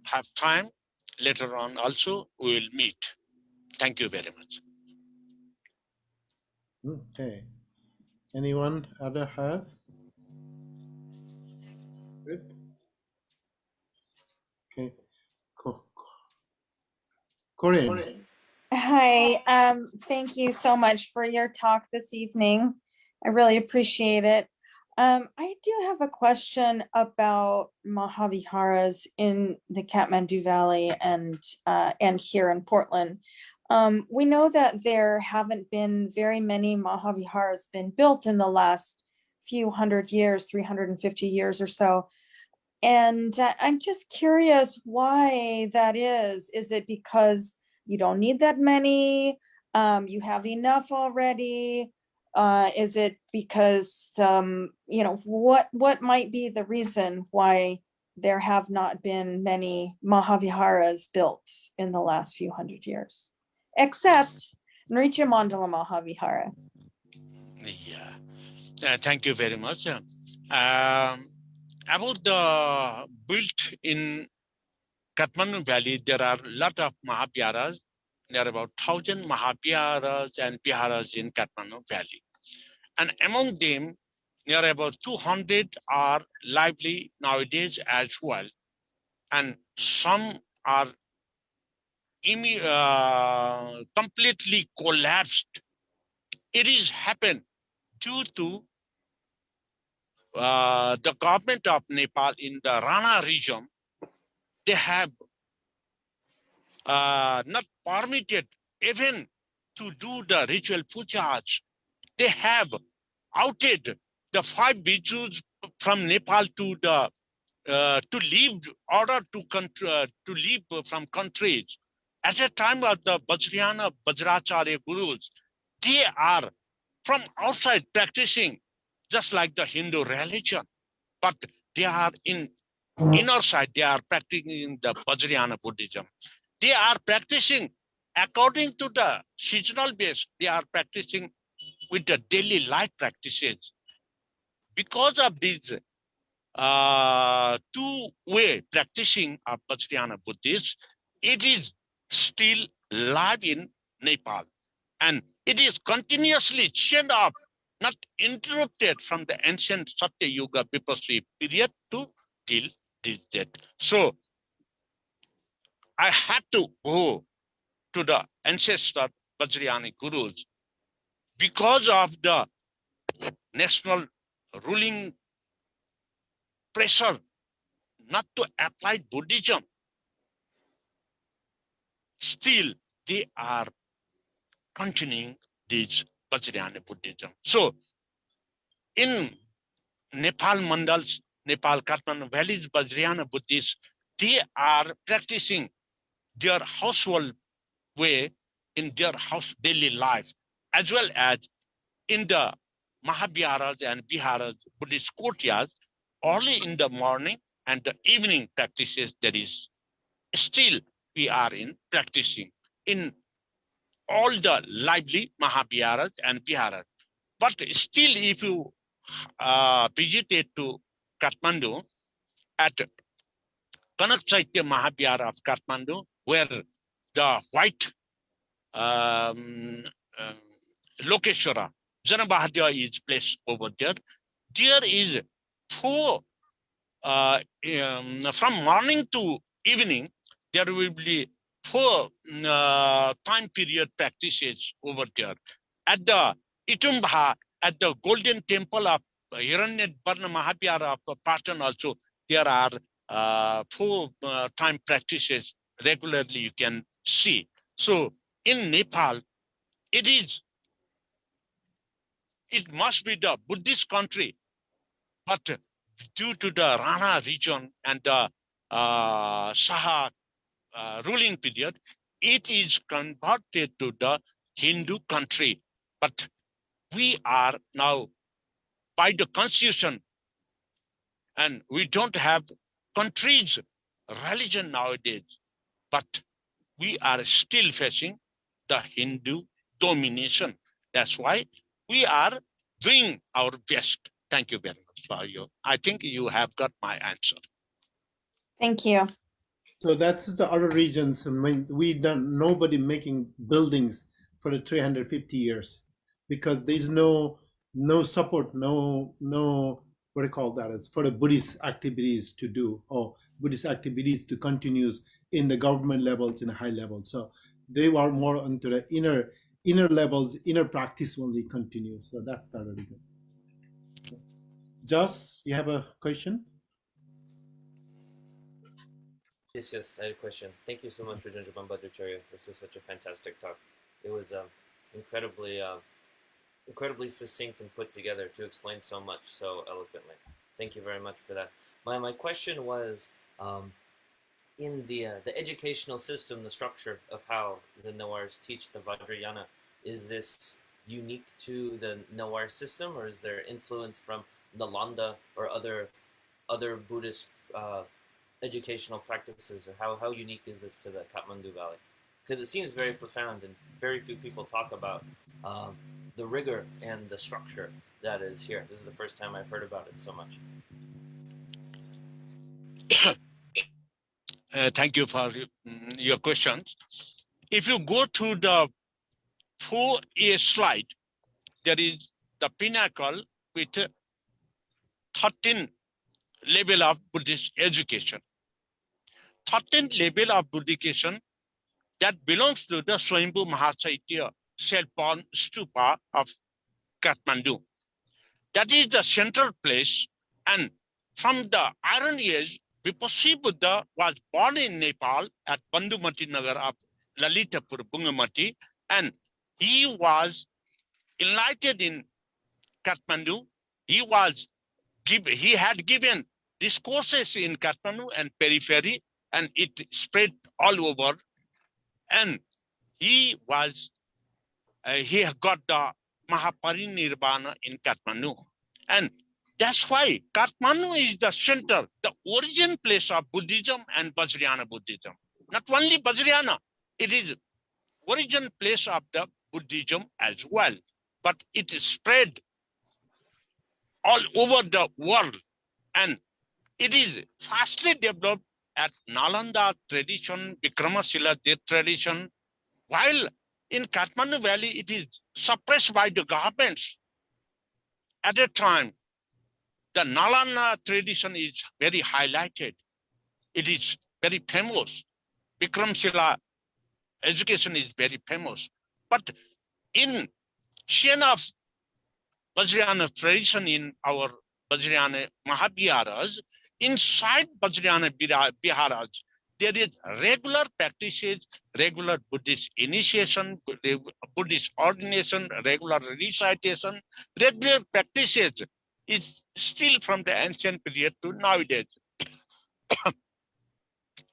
have time, later on also we will meet. Thank you very much. okay, anyone other have? Good. Okay, cool. Korean. Hi, thank you so much for your talk this evening. I really appreciate it. I do have a question about Mahaviharas in the Kathmandu Valley and here in Portland. We know that there haven't been very many Mahaviharas been built in the last few hundred years, 350 years or so. And I'm just curious why that is. Is it because you don't need that many? You have enough already? Is it because, what might be the reason why there have not been many Mahaviharas built in the last few hundred years, except Nrityaamण Mahavihara? Yeah, thank you very much. About the built in Kathmandu Valley, there are a lot of Mahaviharas. There are about 1,000 Mahaviharas and Viharas in Kathmandu Valley. And among them, there are about 200 are lively nowadays as well. And some are completely collapsed. It is happened due to the government of Nepal in the Rana region. They have not permitted even to do the ritual pujas. They have outed the 5 bhikshus from Nepal to the to leave order to leave from countries. At the time of the Vajrayana Vajracharya gurus, they are from outside practicing just like the Hindu religion, but they are in inner side, they are practicing the Vajrayana Buddhism. They are practicing according to the seasonal base. They are practicing with the daily life practices. Because of these two-way practicing of Vajrayana Buddhists, it is still live in Nepal. And it is continuously chained up, not interrupted from the ancient Satya Yuga Vipassi period to till this date. So I had to go to the ancestor Vajrayana gurus. Because of the national ruling pressure not to apply Buddhism, still they are continuing this Vajrayana Buddhism. So in Nepal mandals, Nepal Kathmandu valleys, Vajrayana Buddhists, they are practicing their household way in their house daily life, as well as in the Mahaviharas and Viharas, Buddhist courtyards, early in the morning and the evening practices. There is still we are in practicing in all the lively Mahaviharas and Viharas. But still, if you visited to Kathmandu at Kanak Chaitya Mahavihara of Kathmandu, where the white Lokeshwara, Janabahadya is placed over there. There is four, from morning to evening, there will be four time period practices over there. At the Itumbha, at the Golden Temple of Hiranyad Varna Mahavihara of Patan also, there are four time practices regularly you can see. So in Nepal, it must be the Buddhist country, but due to the Rana region and the Saha ruling period, it is converted to the Hindu country. But we are now by the constitution, and we don't have countries religion nowadays, but we are still facing the Hindu domination. That's why we are doing our best. Thank you very much for you. I think you have got my answer. Thank you. So that's the other regions. I mean, we don't nobody making buildings for the 350 years because there's no support, no what do you call that is for the Buddhist activities to do or Buddhist activities to continue in the government levels in a high level. So they are more onto the inner levels, inner practice only continue. So that's not really good. Joss, you have a question? Yes, I had a question. Thank you so much, Rajendra Nrityaamण. This was such a fantastic talk. It was incredibly succinct and put together to explain so much so eloquently. Thank you very much for that. My question was, in the educational system, the structure of how the Nawars teach the Vajrayana, is this unique to the Nawar system, or is there influence from Nalanda or other Buddhist educational practices, or how unique is this to the Kathmandu Valley? Because it seems very profound, and very few people talk about the rigor and the structure that is here. This is the first time I've heard about it so much. Thank you for your questions. If you go to the 4A slide, there is the pinnacle with 13 level of Buddhist education. 13th level of Buddhism that belongs to the Swayambhu Mahachaitya Selpan Stupa of Kathmandu. That is the central place, and from the Iron Age, Vipassi Buddha was born in Nepal at Bandhumati Nagar of Lalitapur, Bungamati, and he was enlightened in Kathmandu. He had given discourses in Kathmandu and periphery, and it spread all over. And he got the Mahaparinirvana in Kathmandu. And that's why Kathmandu is the center, the origin place of Buddhism and Vajrayana Buddhism. Not only Vajrayana, it is origin place of the Buddhism as well. But it is spread all over the world. And it is fastly developed at Nalanda tradition, Vikramashila tradition, while in Kathmandu Valley, it is suppressed by the governments. At a time, the Nalanda tradition is very highlighted. It is very famous. Vikramshila education is very famous. But in chain of Vajrayana tradition in our Vajrayana Mahaviharas, inside Vajrayana Viharas, there is regular practices, regular Buddhist initiation, Buddhist ordination, regular recitation, regular practices is still from the ancient period to nowadays.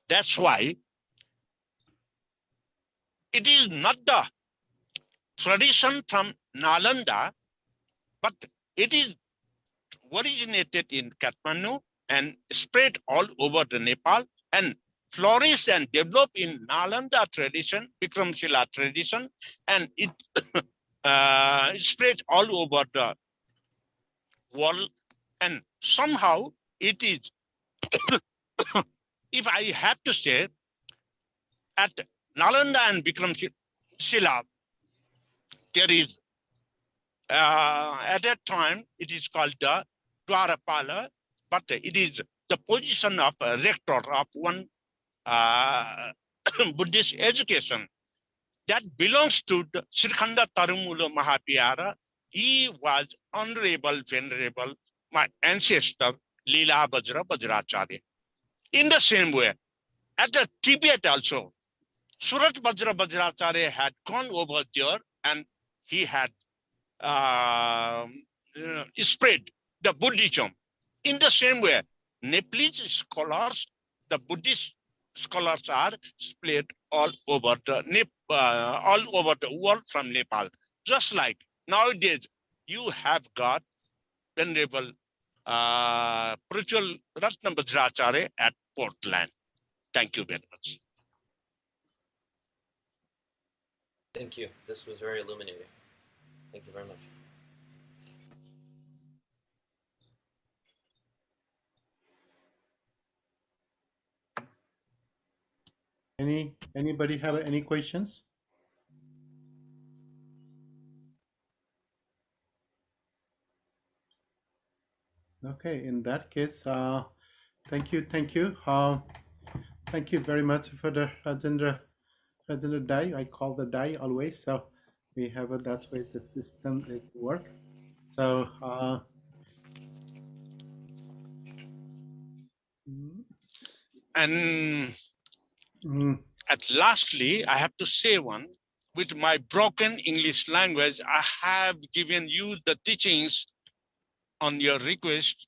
That's why it is not the tradition from Nalanda, but it is originated in Kathmandu and spread all over the Nepal and flourished and developed in Nalanda tradition, Vikramshila tradition, and it spread all over the world. And somehow it is, if I have to say, at Nalanda and Vikramshila, there is, at that time, it is called the Dwarapala, but it is the position of a rector of one Buddhist education that belongs to the Srikhanda Tarumula Mahavihara. He was honorable, venerable, my ancestor, Leela Vajracharya. In the same way, at the Tibet also, Surat Vajracharya had gone over there and he had spread the Buddhism. In the same way, Nepalese scholars, the Buddhist scholars are spread all over the world from Nepal. Just like nowadays, you have got Venerable Pruchal Ratna Vajracharya at Portland. Thank you very much. Thank you. This was very illuminating. Thank you very much. Anybody have any questions? Okay, in that case, thank you. Thank you very much for the Rajendra Dai. I call the Dai always. So we have a, that's why the system is work. So and at lastly, I have to say one, with my broken English language, I have given you the teachings on your request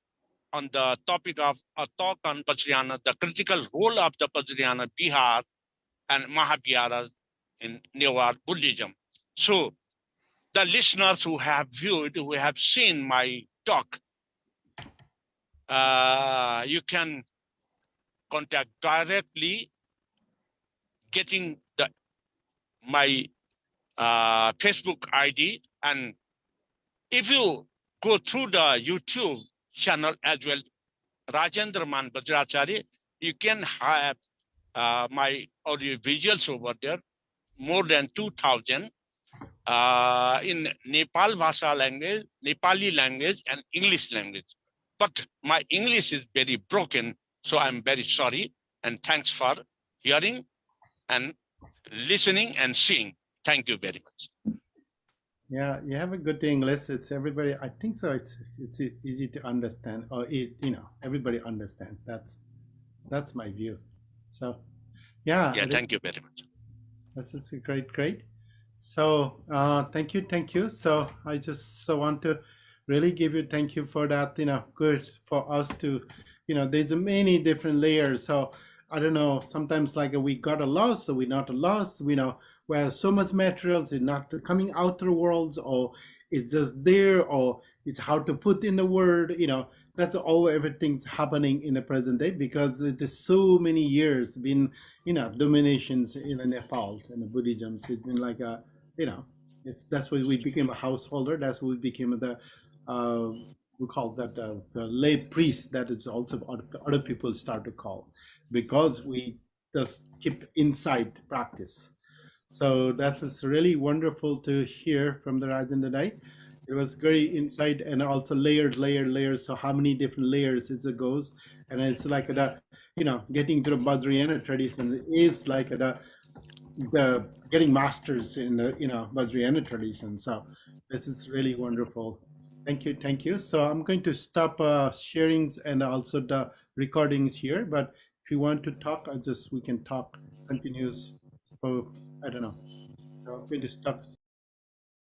on the topic of a talk on Vajrayana, the critical role of the Vajrayana Bihar and Mahaviharas in Newar Buddhism. So the listeners who have viewed, who have seen my talk, you can contact directly getting my Facebook ID. And if you go through the YouTube channel as well, Rajendra Vajracharya, you can have my audio visuals over there, more than 2,000 in Nepal Bhasha language, Nepali language, and English language. But my English is very broken, so I'm very sorry. And thanks for hearing and listening and seeing. Thank you very much. yeah, you have a good English. It's everybody. I think so. It's easy to understand, or everybody understand. That's my view. So yeah. Yeah, thank you very much. That's great. So thank you. So I just want to really give you thank you for that. Good for us to, there's many different layers. So I don't know, sometimes like we got a loss, so we're not a loss, where so much materials is not coming out to the world, or it's just there, or it's how to put in the word, that's all everything's happening in the present day, because it is so many years been, dominations in Nepal and the Buddhism. It's been like a, that's why we became a householder. That's why we became the, we call that the lay priest. That is also other people start to call, because we just keep inside practice. So that's just really wonderful to hear from the Rajendra Dai. It was very insight and also layers. So how many different layers it goes, and it's like the, getting to the Vajrayana tradition is like the, the getting masters in the Vajrayana tradition. So this is really wonderful. Thank you, thank you. So I'm going to stop sharings and also the recordings here. But if you want to talk, we can talk continues for I don't know. So I'm going to stop